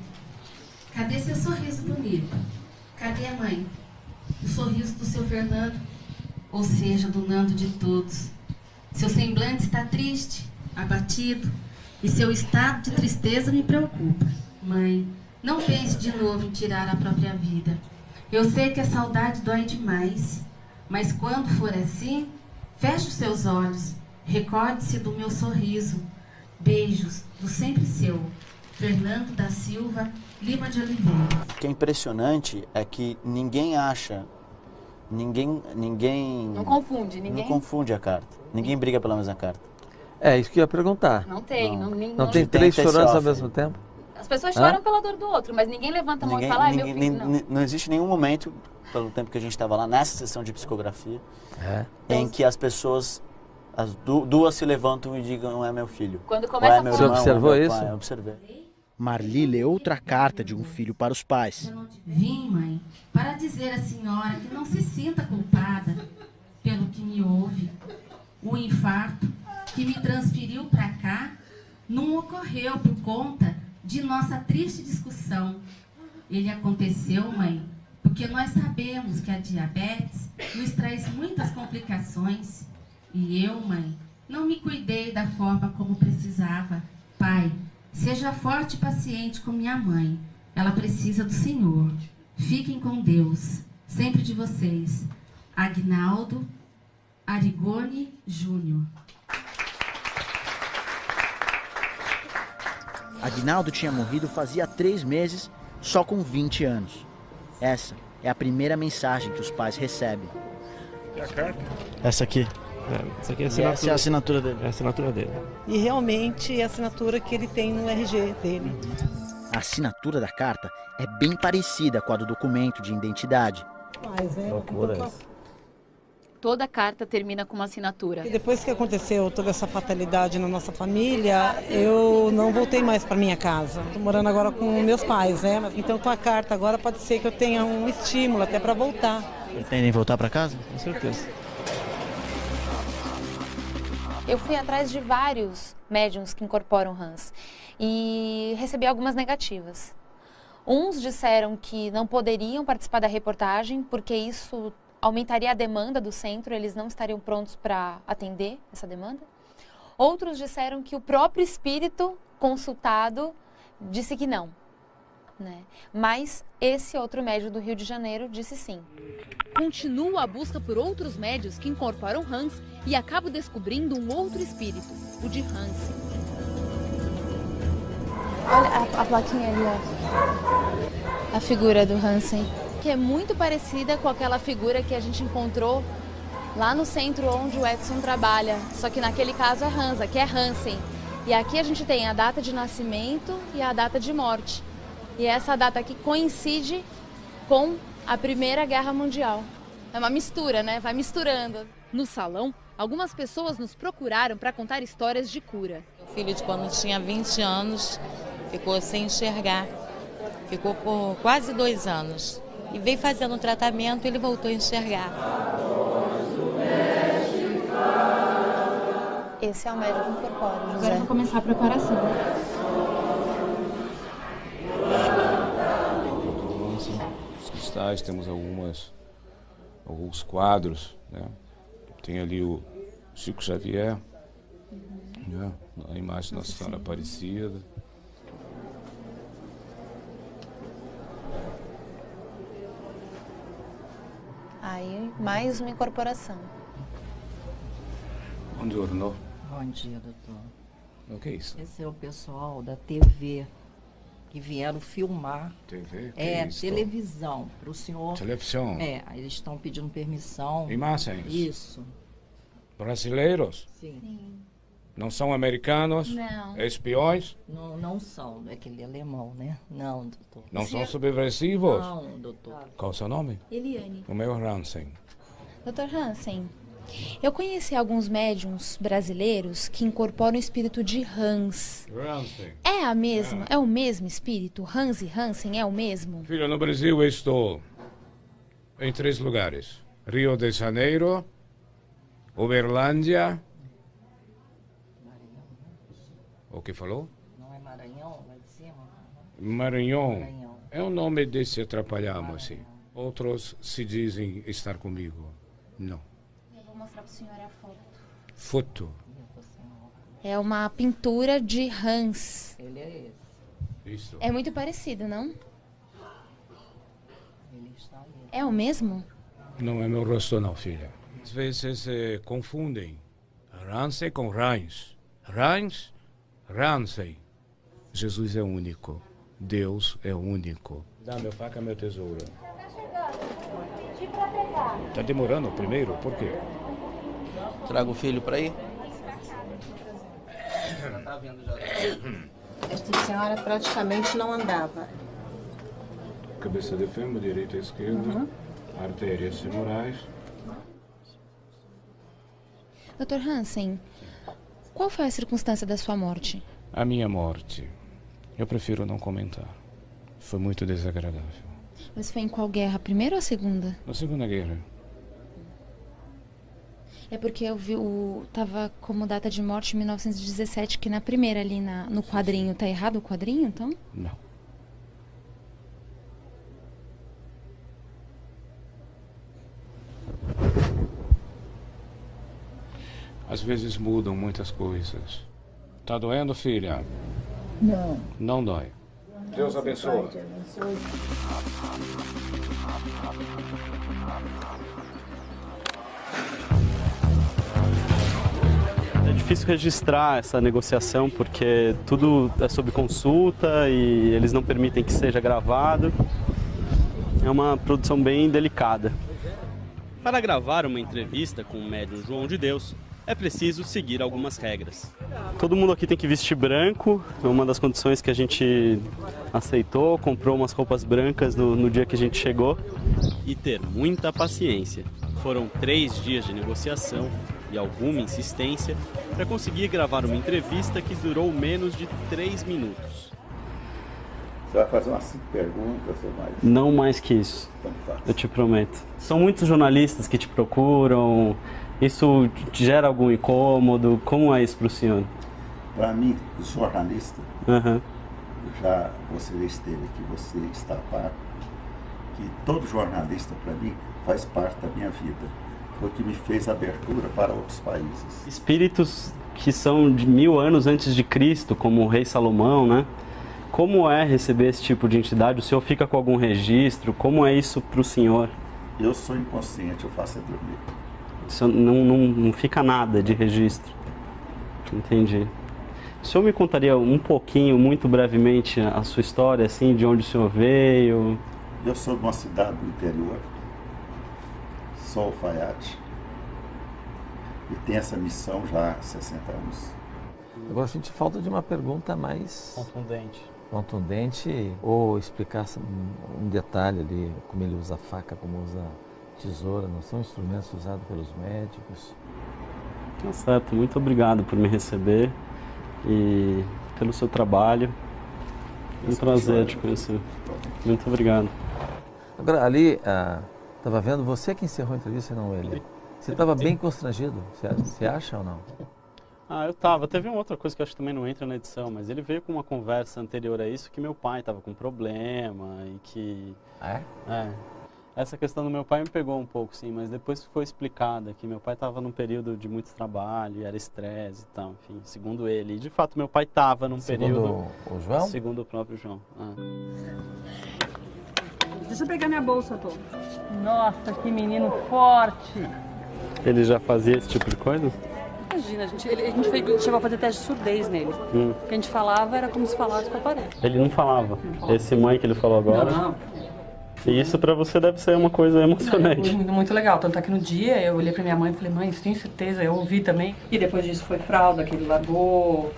cadê seu sorriso bonito? Cadê, mãe? O sorriso do seu Fernando, ou seja, do Nando de todos. Seu semblante está triste, abatido, e seu estado de tristeza me preocupa. Mãe, não pense de novo em tirar a própria vida. Eu sei que a saudade dói demais, mas quando for assim, feche os seus olhos, recorde-se do meu sorriso. Beijos, do sempre seu, Fernando da Silva Lima de Oliveira. O que é impressionante é que ninguém acha, ninguém Não confunde, ninguém. não confunde a carta. Ninguém briga pela mesma carta. É isso que eu ia perguntar. Não tem. Não tem 3 chorando ao mesmo tempo? As pessoas choram pela dor do outro, mas ninguém levanta a mão e fala, ai, meu filho, não existe nenhum momento, pelo tempo que a gente estava lá, nessa sessão de psicografia, em que as pessoas, as duas se levantam e digam, não é meu filho. Quando começa a falar... Você observou isso? Eu observei. Marli lê outra carta de um filho para os pais. Vim, mãe, para dizer à senhora que não se sinta culpada pelo que me houve. O infarto que me transferiu para cá não ocorreu por conta de nossa triste discussão. Ele aconteceu, mãe, porque nós sabemos que a diabetes nos traz muitas complicações. E eu, mãe, não me cuidei da forma como precisava. Pai, seja forte e paciente com minha mãe. Ela precisa do Senhor. Fiquem com Deus. Sempre de vocês. Agnaldo Arigoni Júnior. Agnaldo tinha morrido fazia 3 meses, só com 20 anos. Essa é a primeira mensagem que os pais recebem. E a carta? Essa aqui. Essa aqui é a assinatura. Essa é a assinatura dele. É a assinatura dele. E realmente é a assinatura que ele tem no RG dele. A assinatura da carta é bem parecida com a do documento de identidade. Mas Loucura isso. Toda carta termina com uma assinatura. E depois que aconteceu toda essa fatalidade na nossa família, eu não voltei mais para minha casa. Estou morando agora com meus pais, né? Então com a carta agora pode ser que eu tenha um estímulo até para voltar. Pretendem voltar para casa? Com certeza. Eu fui atrás de vários médiums que incorporam Hans e recebi algumas negativas. Uns disseram que não poderiam participar da reportagem porque isso aumentaria a demanda do centro, eles não estariam prontos para atender essa demanda. Outros disseram que o próprio espírito consultado disse que não, né? Mas esse outro médium do Rio de Janeiro disse sim. Continua a busca por outros médios que incorporam Hans e acabo descobrindo um outro espírito, o de Hansen. Olha a plaquinha ali, ó. A figura do Hansen. que é muito parecida com aquela figura que a gente encontrou lá no centro onde o Edson trabalha. Só que naquele caso é Hans, aqui é Hansen. E aqui a gente tem a data de nascimento e a data de morte. E essa data aqui coincide com a Primeira Guerra Mundial. É uma mistura, né? Vai misturando. No salão, algumas pessoas nos procuraram para contar histórias de cura. O filho de quando tinha 20 anos ficou sem enxergar. Ficou por quase 2 anos. E veio fazendo um tratamento e ele voltou a enxergar. Esse é o médico incorpóreo, José. Agora vamos começar a preparação. Os cristais, temos alguns quadros, né? Tem ali o Chico Xavier, né? A imagem da Nossa Senhora Aparecida. Aí, mais uma incorporação. Bom dia. Bom dia, doutor. O que é isso? Esse é o pessoal da TV que vieram filmar. TV? Televisão, para o senhor. Televisão? Eles estão pedindo permissão. Imagens? Isso. Brasileiros? Sim. Não são americanos? Não. Espiões? Não são, é aquele alemão, né? Não, doutor. Não são subversivos? Não, doutor. Qual é o seu nome? Eliane. O meu é Hansen. Dr. Hansen, eu conheci alguns médiuns brasileiros que incorporam o espírito de Hans. Hansen. É a mesma? É o mesmo espírito? Hans e Hansen é o mesmo? Filho, no Brasil eu estou em 3 lugares. Rio de Janeiro, Uberlândia. O que falou? Não é Maranhão, lá de cima? Maranhão. É o nome desse atrapalhamos, assim. Outros se dizem estar comigo. Não. Eu vou mostrar para o senhor a foto. Foto? É uma pintura de Hans. Ele é esse. Isso. É muito parecido, não? Ele está ali. É o mesmo? Não é meu rosto não, filha. Às vezes confundem Hansen com Reins. Reins, Hansen. Jesus é único. Deus é único. Dá meu faca, meu tesouro. Tá demorando primeiro? Por quê? Traga o filho para ir. Esta senhora praticamente não andava. Cabeça de fêmur, direita e esquerda, artérias femorais. Dr. Hansen, qual foi a circunstância da sua morte? A minha morte. Eu prefiro não comentar. Foi muito desagradável. Mas foi em qual guerra? A primeira ou a segunda? Na Segunda Guerra. É porque eu vi tava como data de morte 1917, que na primeira ali no quadrinho. Tá errado o quadrinho, então? Não. Às vezes mudam muitas coisas. Tá doendo, filha? Não. Não dói. Deus abençoe. É difícil registrar essa negociação porque tudo é sob consulta e eles não permitem que seja gravado. É uma produção bem delicada. Para gravar uma entrevista com o médium João de Deus, é preciso seguir algumas regras. Todo mundo aqui tem que vestir branco, é uma das condições que a gente aceitou, comprou umas roupas brancas no dia que a gente chegou. E ter muita paciência. Foram 3 dias de negociação e alguma insistência para conseguir gravar uma entrevista que durou menos de 3 minutos. Você vai fazer umas 5 perguntas ou mais? Não mais que isso, eu te prometo. São muitos jornalistas que te procuram. Isso gera algum incômodo? Como é isso para o senhor? Para mim, jornalista, já você esteve aqui, você está a par, que todo jornalista, para mim, faz parte da minha vida. Foi o que me fez abertura para outros países. Espíritos que são de 1000 anos antes de Cristo, como o rei Salomão, né? Como é receber esse tipo de entidade? O senhor fica com algum registro? Como é isso para o senhor? Eu sou inconsciente, eu faço é dormir. Não fica nada de registro. Entendi. O senhor me contaria um pouquinho, muito brevemente, a sua história, assim, de onde o senhor veio? Eu sou de uma cidade do interior, sou alfaiate e tenho essa missão já há 60 anos. Agora a gente falta de uma pergunta mais contundente ou explicar um detalhe ali, como ele usa faca, como usa tesoura, não são instrumentos usados pelos médicos? Tá certo, muito obrigado por me receber e pelo seu trabalho. Um prazer te conhecer. Muito obrigado. Agora, ali, estava vendo, você que encerrou a entrevista e não ele. Você estava bem constrangido, você acha ou não? Eu tava. Teve uma outra coisa que eu acho que também não entra na edição, mas ele veio com uma conversa anterior a isso que meu pai estava com problema e que... Essa questão do meu pai me pegou um pouco, sim, mas depois foi explicada que meu pai estava num período de muito trabalho, era estresse e tal, enfim, segundo ele. E de fato meu pai estava num período... Segundo o João? Segundo o próprio João. Deixa eu pegar minha bolsa, Tom. Nossa, que menino forte! Ele já fazia esse tipo de coisa? Imagina, a gente chegou a fazer teste de surdez nele. O que a gente falava era como se falasse com a parede. Ele não falava? Esse mãe que ele falou agora? Não. E isso pra você deve ser uma coisa emocionante. Muito legal. Tanto é que no dia eu olhei pra minha mãe e falei, mãe, você tem certeza? Eu ouvi também. E depois disso foi fralda, que ele largou.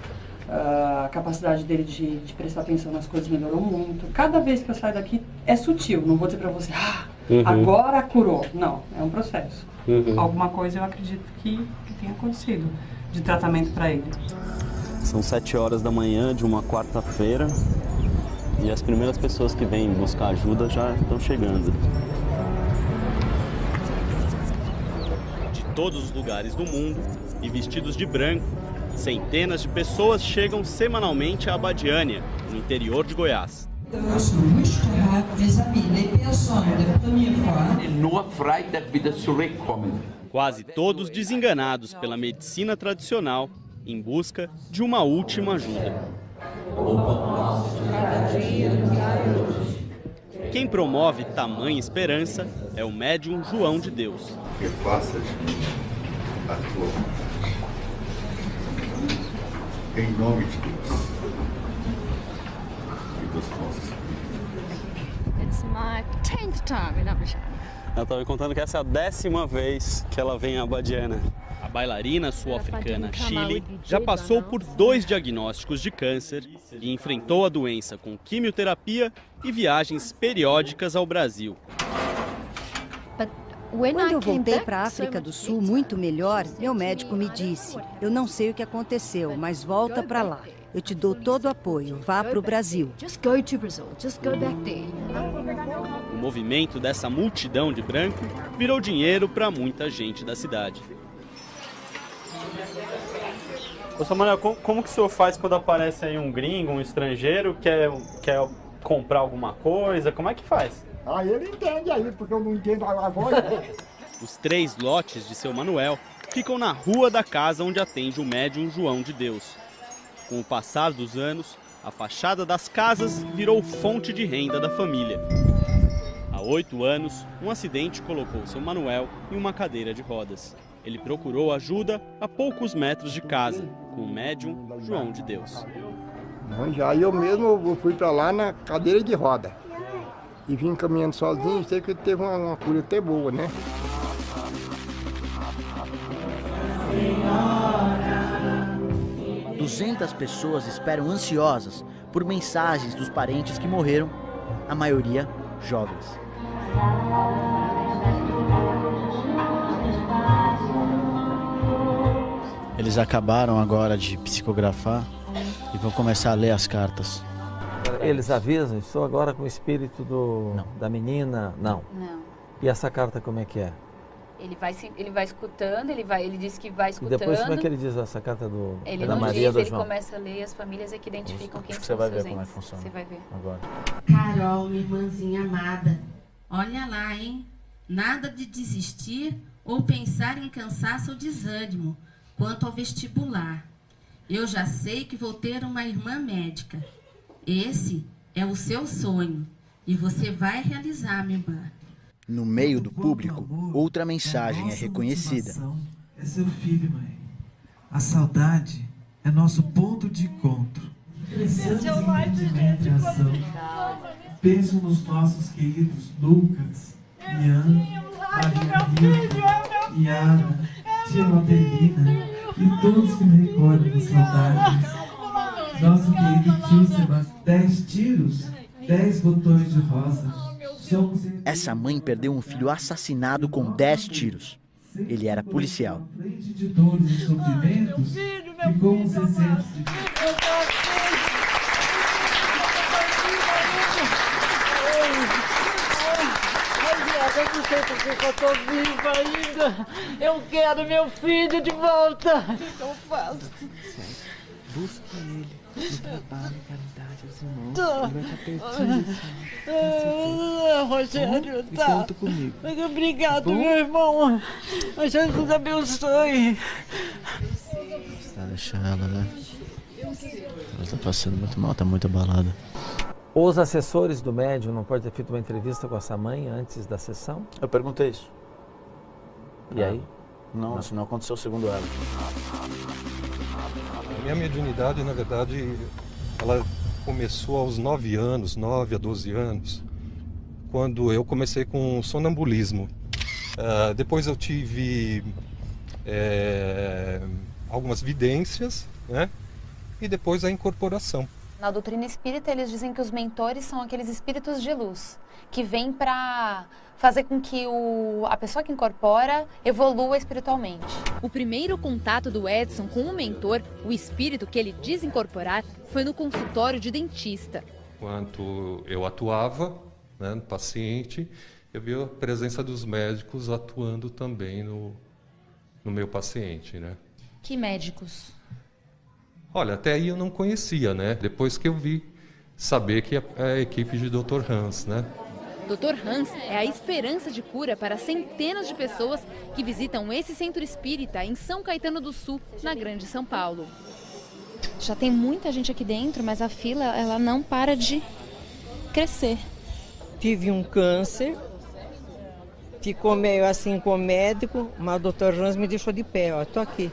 A capacidade dele de prestar atenção nas coisas melhorou muito. Cada vez que eu saio daqui é sutil. Não vou dizer pra você, agora curou. Não, é um processo. Alguma coisa eu acredito que tenha acontecido de tratamento pra ele. São 7 horas da manhã de uma quarta-feira. E as primeiras pessoas que vêm buscar ajuda já estão chegando. De todos os lugares do mundo e vestidos de branco, centenas de pessoas chegam semanalmente a Abadiânia, no interior de Goiás. Quase todos desenganados pela medicina tradicional, em busca de uma última ajuda. Quem promove tamanha esperança é o médium João de Deus. Que faça de mim a tua vontade. Em nome de Deus e dos nossos filhos. It's my 10th time in Abadiânia. Ela estava me contando que essa é a 10ª vez que ela vem a Abadiânia. A bailarina sul-africana Chile já passou por 2 diagnósticos de câncer e enfrentou a doença com quimioterapia e viagens periódicas ao Brasil. Quando eu voltei para a África do Sul muito melhor, meu médico me disse, eu não sei o que aconteceu, mas volta para lá. Eu te dou todo o apoio, vá para o Brasil. O movimento dessa multidão de branco virou dinheiro para muita gente da cidade. Ô Samuel, como que o senhor faz quando aparece aí um gringo, um estrangeiro, quer comprar alguma coisa? Como é que faz? Ele entende aí, porque eu não entendo a voz. Os 3 lotes de seu Manuel ficam na rua da casa onde atende o médium João de Deus. Com o passar dos anos, a fachada das casas virou fonte de renda da família. Há 8 anos, um acidente colocou seu Manuel em uma cadeira de rodas. Ele procurou ajuda a poucos metros de casa, com o médium João de Deus. Já eu mesmo fui para lá na cadeira de roda. E vim caminhando sozinho, sei que teve uma cura até boa, né? 200 pessoas esperam ansiosas por mensagens dos parentes que morreram, a maioria jovens. Eles acabaram agora de psicografar e vão começar a ler as cartas. Eles avisam, estou agora com o espírito da menina? Não. E essa carta como é que é? Ele vai escutando, ele diz que vai escutando. E depois como é que ele diz essa carta ele da não Maria diz, do ele João? Começa a ler, as famílias é que identificam quem são você vai seus ver como é que entes. funciona. Você vai ver. Agora. Carol, minha irmãzinha amada, olha lá, hein? Nada de desistir ou pensar em cansaço ou desânimo quanto ao vestibular. Eu já sei que vou ter uma irmã médica. Esse é o seu sonho e você vai realizar, minha irmã. No meio do público, outra mensagem é reconhecida. É seu filho, mãe. A saudade é nosso ponto de encontro. Precisamos de ação. Penso nos nossos queridos Lucas, Ian, Maria, Yara, tia Adelina e todos que me recordam com saudades. Nosso querido tio Sebastião, 10 tiros, 10 botões de rosa. Essa mãe perdeu um filho assassinado com 10 tiros. Ele era policial. Frente de dores e sofrimentos, e como se sente. Eu não sei porque eu tô viva ainda. Eu quero meu filho de volta. O que eu faço? Busque ele no trabalho, caridade aos irmãos. Ele vai estar pertinho. Rogério, tá. Conta comigo. Obrigado, meu irmão. Jesus abençoe. Tá deixando ela, né? Ela tá passando muito mal, tá muito abalada. Os assessores do médium não podem ter feito uma entrevista com essa mãe antes da sessão? Eu perguntei isso. E aí? Não, isso não aconteceu segundo ela. A minha mediunidade, na verdade, ela começou aos 9 anos, 9 a 12 anos, quando eu comecei com sonambulismo. Depois eu tive algumas vidências, né? E depois a incorporação. Na doutrina espírita, eles dizem que os mentores são aqueles espíritos de luz, que vêm para fazer com que a pessoa que incorpora evolua espiritualmente. O primeiro contato do Edson com o mentor, o espírito que ele diz incorporar, foi no consultório de dentista. Enquanto eu atuava, né, no paciente, eu vi a presença dos médicos atuando também no meu paciente, né? Que médicos? Olha, até aí eu não conhecia, né? Depois que eu vi saber que é a equipe de Dr. Hans, né? Dr. Hans é a esperança de cura para centenas de pessoas que visitam esse centro espírita em São Caetano do Sul, na Grande São Paulo. Já tem muita gente aqui dentro, mas a fila ela não para de crescer. Tive um câncer, ficou meio assim com o médico, mas o Dr. Hans me deixou de pé, ó, tô aqui.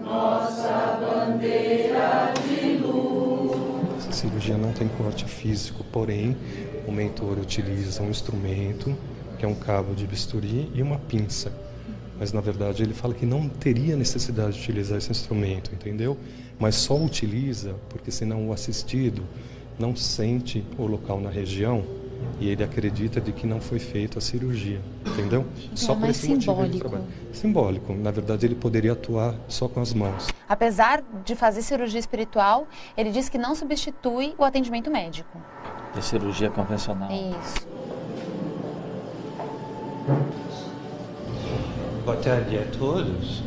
Nossa bandeira de luz. Essa cirurgia não tem corte físico, porém o mentor utiliza um instrumento, que é um cabo de bisturi e uma pinça. Mas na verdade ele fala que não teria necessidade de utilizar esse instrumento, entendeu? Mas só utiliza porque senão o assistido não sente o local na região e ele acredita de que não foi feita a cirurgia, entendeu? Só por esse motivo ele trabalha. Simbólico. Na verdade, ele poderia atuar só com as mãos. Apesar de fazer cirurgia espiritual, ele diz que não substitui o atendimento médico. De cirurgia convencional. Isso. Boa tarde a todos.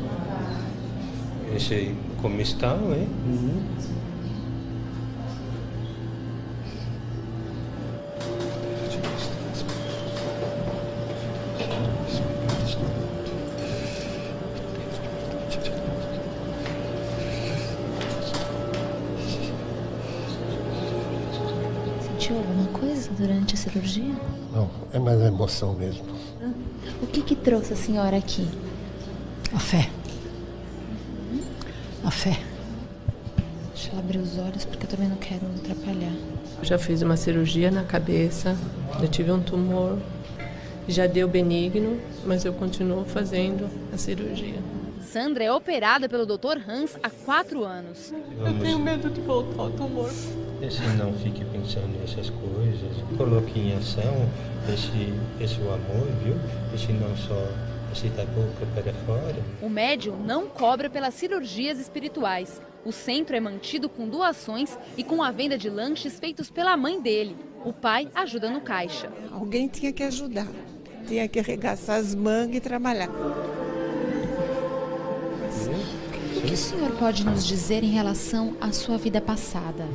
Eu sei como estão, hein? Sentiu alguma coisa durante a cirurgia? Não, é mais a emoção mesmo. O que trouxe a senhora aqui? A fé. A fé. Deixa ela abrir os olhos, porque eu também não quero atrapalhar. Eu já fiz uma cirurgia na cabeça, eu tive um tumor, já deu benigno, mas eu continuo fazendo a cirurgia. Sandra é operada pelo Dr. Hans há 4 anos. Eu tenho medo de voltar ao tumor. Esse não fique pensando nessas coisas, coloque em ação esse amor, viu? Esse não só esse da boca para fora. O médium não cobra pelas cirurgias espirituais. O centro é mantido com doações e com a venda de lanches feitos pela mãe dele. O pai ajuda no caixa. Alguém tinha que ajudar, tinha que arregaçar as mangas e trabalhar. O que o senhor pode nos dizer em relação à sua vida passada?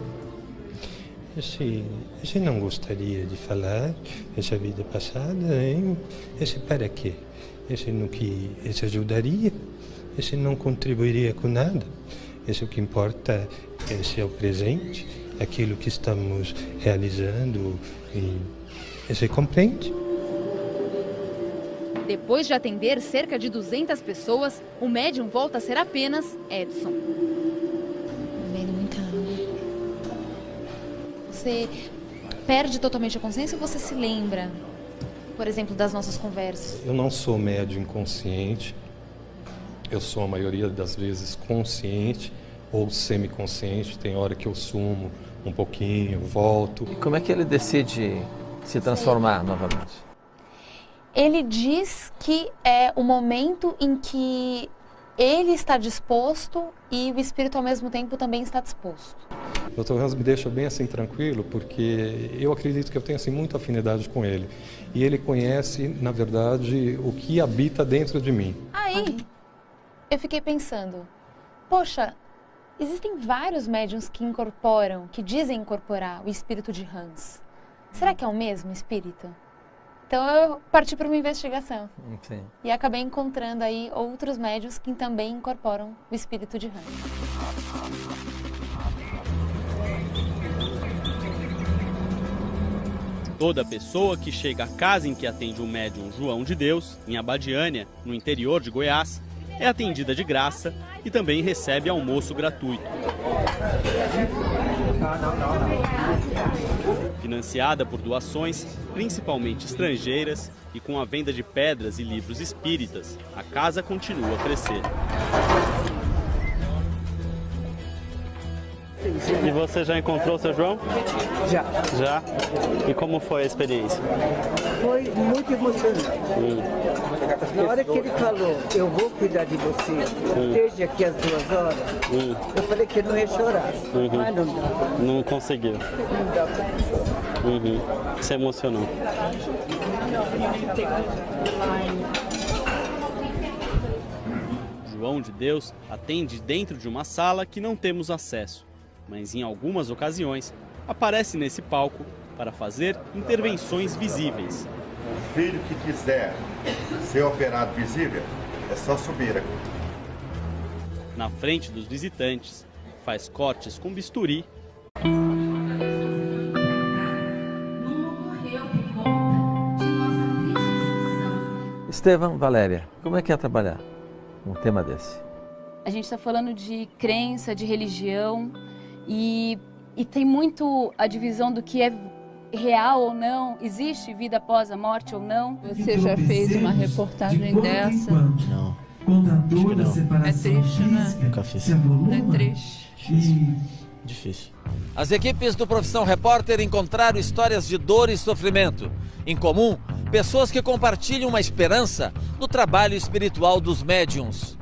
Esse não gostaria de falar, essa vida passada, hein? Esse para quê? Esse ajudaria? Esse não contribuiria com nada? Esse o que importa, esse é o presente, aquilo que estamos realizando, e esse compreende? Depois de atender cerca de 200 pessoas, o médium volta a ser apenas Edson. Bebendo muita água. você perde totalmente a consciência ou você se lembra, por exemplo, das nossas conversas? Eu não sou médium inconsciente, eu sou a maioria das vezes consciente ou semiconsciente, tem hora que eu sumo um pouquinho, volto. E como é que ele decide se transformar novamente? Ele diz que é o momento em que ele está disposto e o espírito ao mesmo tempo também está disposto. O Dr. Hans me deixa bem assim tranquilo, porque eu acredito que eu tenho assim muita afinidade com ele. E ele conhece, na verdade, o que habita dentro de mim. Aí, eu fiquei pensando, poxa, existem vários médiuns que incorporam, que dizem incorporar o espírito de Hans. Será que é o mesmo espírito? Então eu parti para uma investigação. Sim. E acabei encontrando aí outros médiuns que também incorporam o espírito de Hans. Toda pessoa que chega à casa em que atende o médium João de Deus, em Abadiânia, no interior de Goiás, é atendida de graça e também recebe almoço gratuito. Financiada por doações, principalmente estrangeiras, e com a venda de pedras e livros espíritas, a casa continua a crescer. E você já encontrou o seu João? Já. Já? E como foi a experiência? Foi muito emocionante. Na hora que ele falou, eu vou cuidar de você, esteja aqui às 2 horas, eu falei que ele não ia chorar, mas não dá. Não conseguiu? Não dá. Se emocionou. João de Deus atende dentro de uma sala que não temos acesso, mas em algumas ocasiões aparece nesse palco para fazer intervenções visíveis. O filho que quiser ser operado visível, é só subir aqui. Na frente dos visitantes, faz cortes com bisturi. Estevam, Valéria, como é que é trabalhar um tema desse? A gente está falando de crença, de religião e tem muito a divisão do que é real ou não, existe vida após a morte ou não. Você já fez uma reportagem dessa? Não. É triste, né? Nunca fiz. É triste. Difícil. As equipes do Profissão Repórter encontraram histórias de dor e sofrimento. Em comum, pessoas que compartilham uma esperança no trabalho espiritual dos médiuns.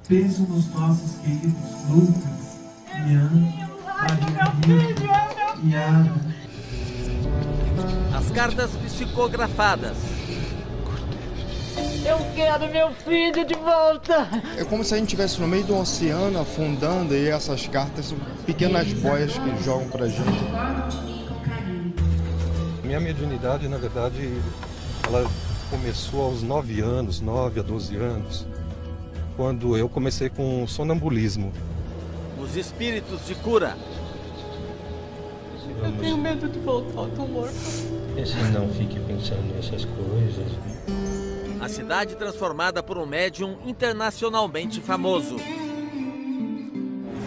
Penso nos nossos queridos Lucas, Ian, Maria e Ana. As cartas psicografadas. Eu quero meu filho de volta! É como se a gente estivesse no meio do oceano, afundando, e essas cartas são pequenas boias que eles jogam pra gente. Minha mediunidade, na verdade, ela começou aos 9 anos, 9 a 12 anos, quando eu comecei com sonambulismo. Os espíritos de cura. Eu tenho medo de voltar ao tumor. Não fique pensando nessas coisas. A cidade transformada por um médium internacionalmente famoso. O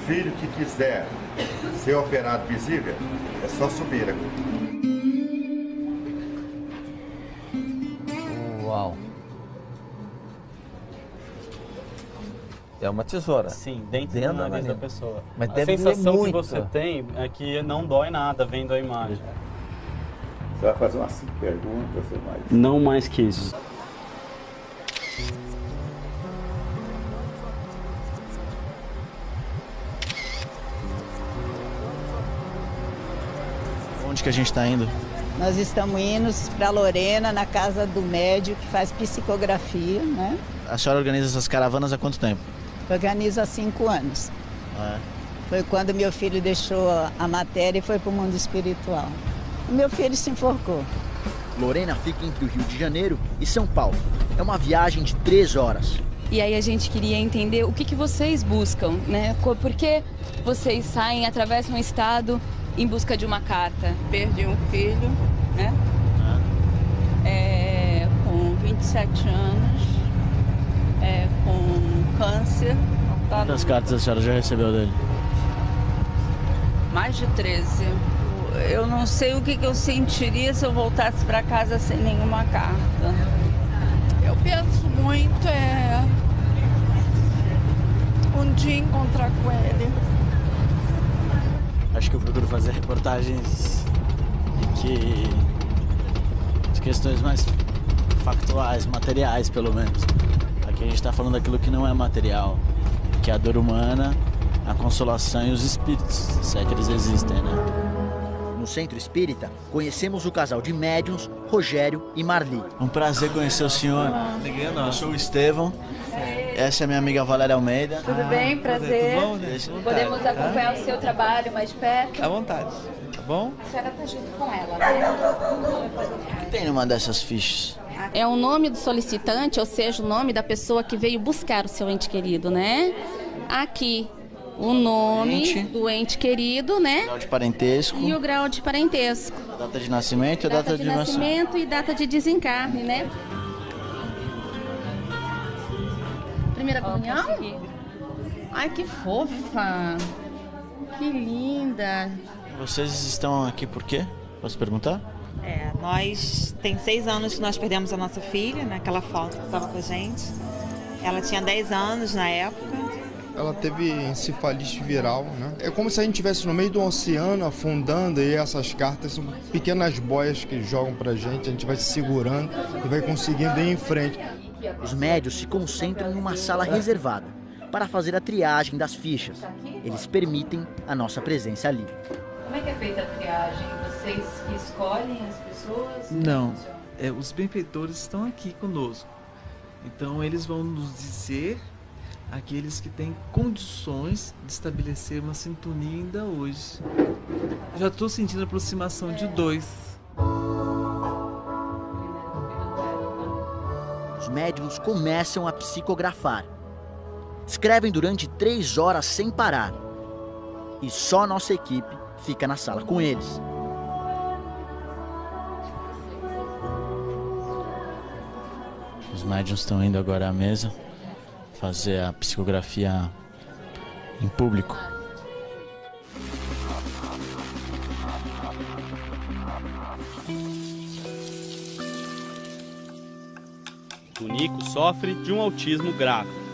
filho que quiser ser operado visível, é só subir aqui. Uau! É uma tesoura. Sim, dentro do nariz da pessoa. Mas a deve sensação doer que muito. você tem é que não dói nada vendo a imagem. Você vai fazer umas 5 perguntas, você vai. Não mais que isso. Onde que a gente está indo? Nós estamos indo para Lorena, na casa do médium que faz psicografia, né? A senhora organiza essas caravanas há quanto tempo? Organizo há 5 anos. Foi quando meu filho deixou a matéria e foi para o mundo espiritual. O meu filho se enforcou. Lorena fica entre o Rio de Janeiro e São Paulo. É uma viagem de 3 horas. E aí a gente queria entender o que vocês buscam, né? Por que vocês saem, atravessam um estado em busca de uma carta? Perdi um filho, né? Com 27 anos, com câncer. Quantas cartas a senhora já recebeu dele? Mais de 13. Eu não sei o que eu sentiria se eu voltasse para casa sem nenhuma carta. Eu penso muito um dia encontrar com ele. Acho que eu procuro fazer reportagens de questões mais factuais, materiais pelo menos. Aqui a gente está falando daquilo que não é material, que é a dor humana, a consolação e os espíritos, se é que eles existem, né? No Centro Espírita, conhecemos o casal de médiuns, Rogério e Marli. Um prazer conhecer o senhor. Eu sou o Estevão. Essa é minha amiga Valéria Almeida. Tudo bem? Prazer. Tudo bom? Podemos acompanhar o seu trabalho mais de perto? À vontade, tá bom? A senhora está junto com ela, né? O que tem numa dessas fichas? É o nome do solicitante, ou seja, o nome da pessoa que veio buscar o seu ente querido, né? Aqui, o nome do ente querido, né? Grau de parentesco. E o grau de parentesco. Data de nascimento e data de nascimento e data de desencarne, né? Primeira comunhão? Ai, que fofa! Que linda! Vocês estão aqui por quê? Posso perguntar? Nós tem 6 anos que nós perdemos a nossa filha, naquela foto que estava com a gente. Ela tinha 10 anos na época. Ela teve encefalite viral, né? É como se a gente estivesse no meio do oceano afundando e essas cartas são pequenas boias que jogam pra gente, a gente vai se segurando e vai conseguindo ir em frente. Os médios se concentram em uma sala reservada para fazer a triagem das fichas. Eles permitem a nossa presença ali. Como é que é feita a triagem? Vocês que escolhem as pessoas? Não, os benfeitores estão aqui conosco. Então eles vão nos dizer aqueles que têm condições de estabelecer uma sintonia ainda hoje. Já estou sentindo a aproximação de 2. Os médiuns começam a psicografar. Escrevem durante 3 horas sem parar. E só nossa equipe fica na sala com eles. Os médiuns estão indo agora à mesa fazer a psicografia em público. O Nico sofre de um autismo grave.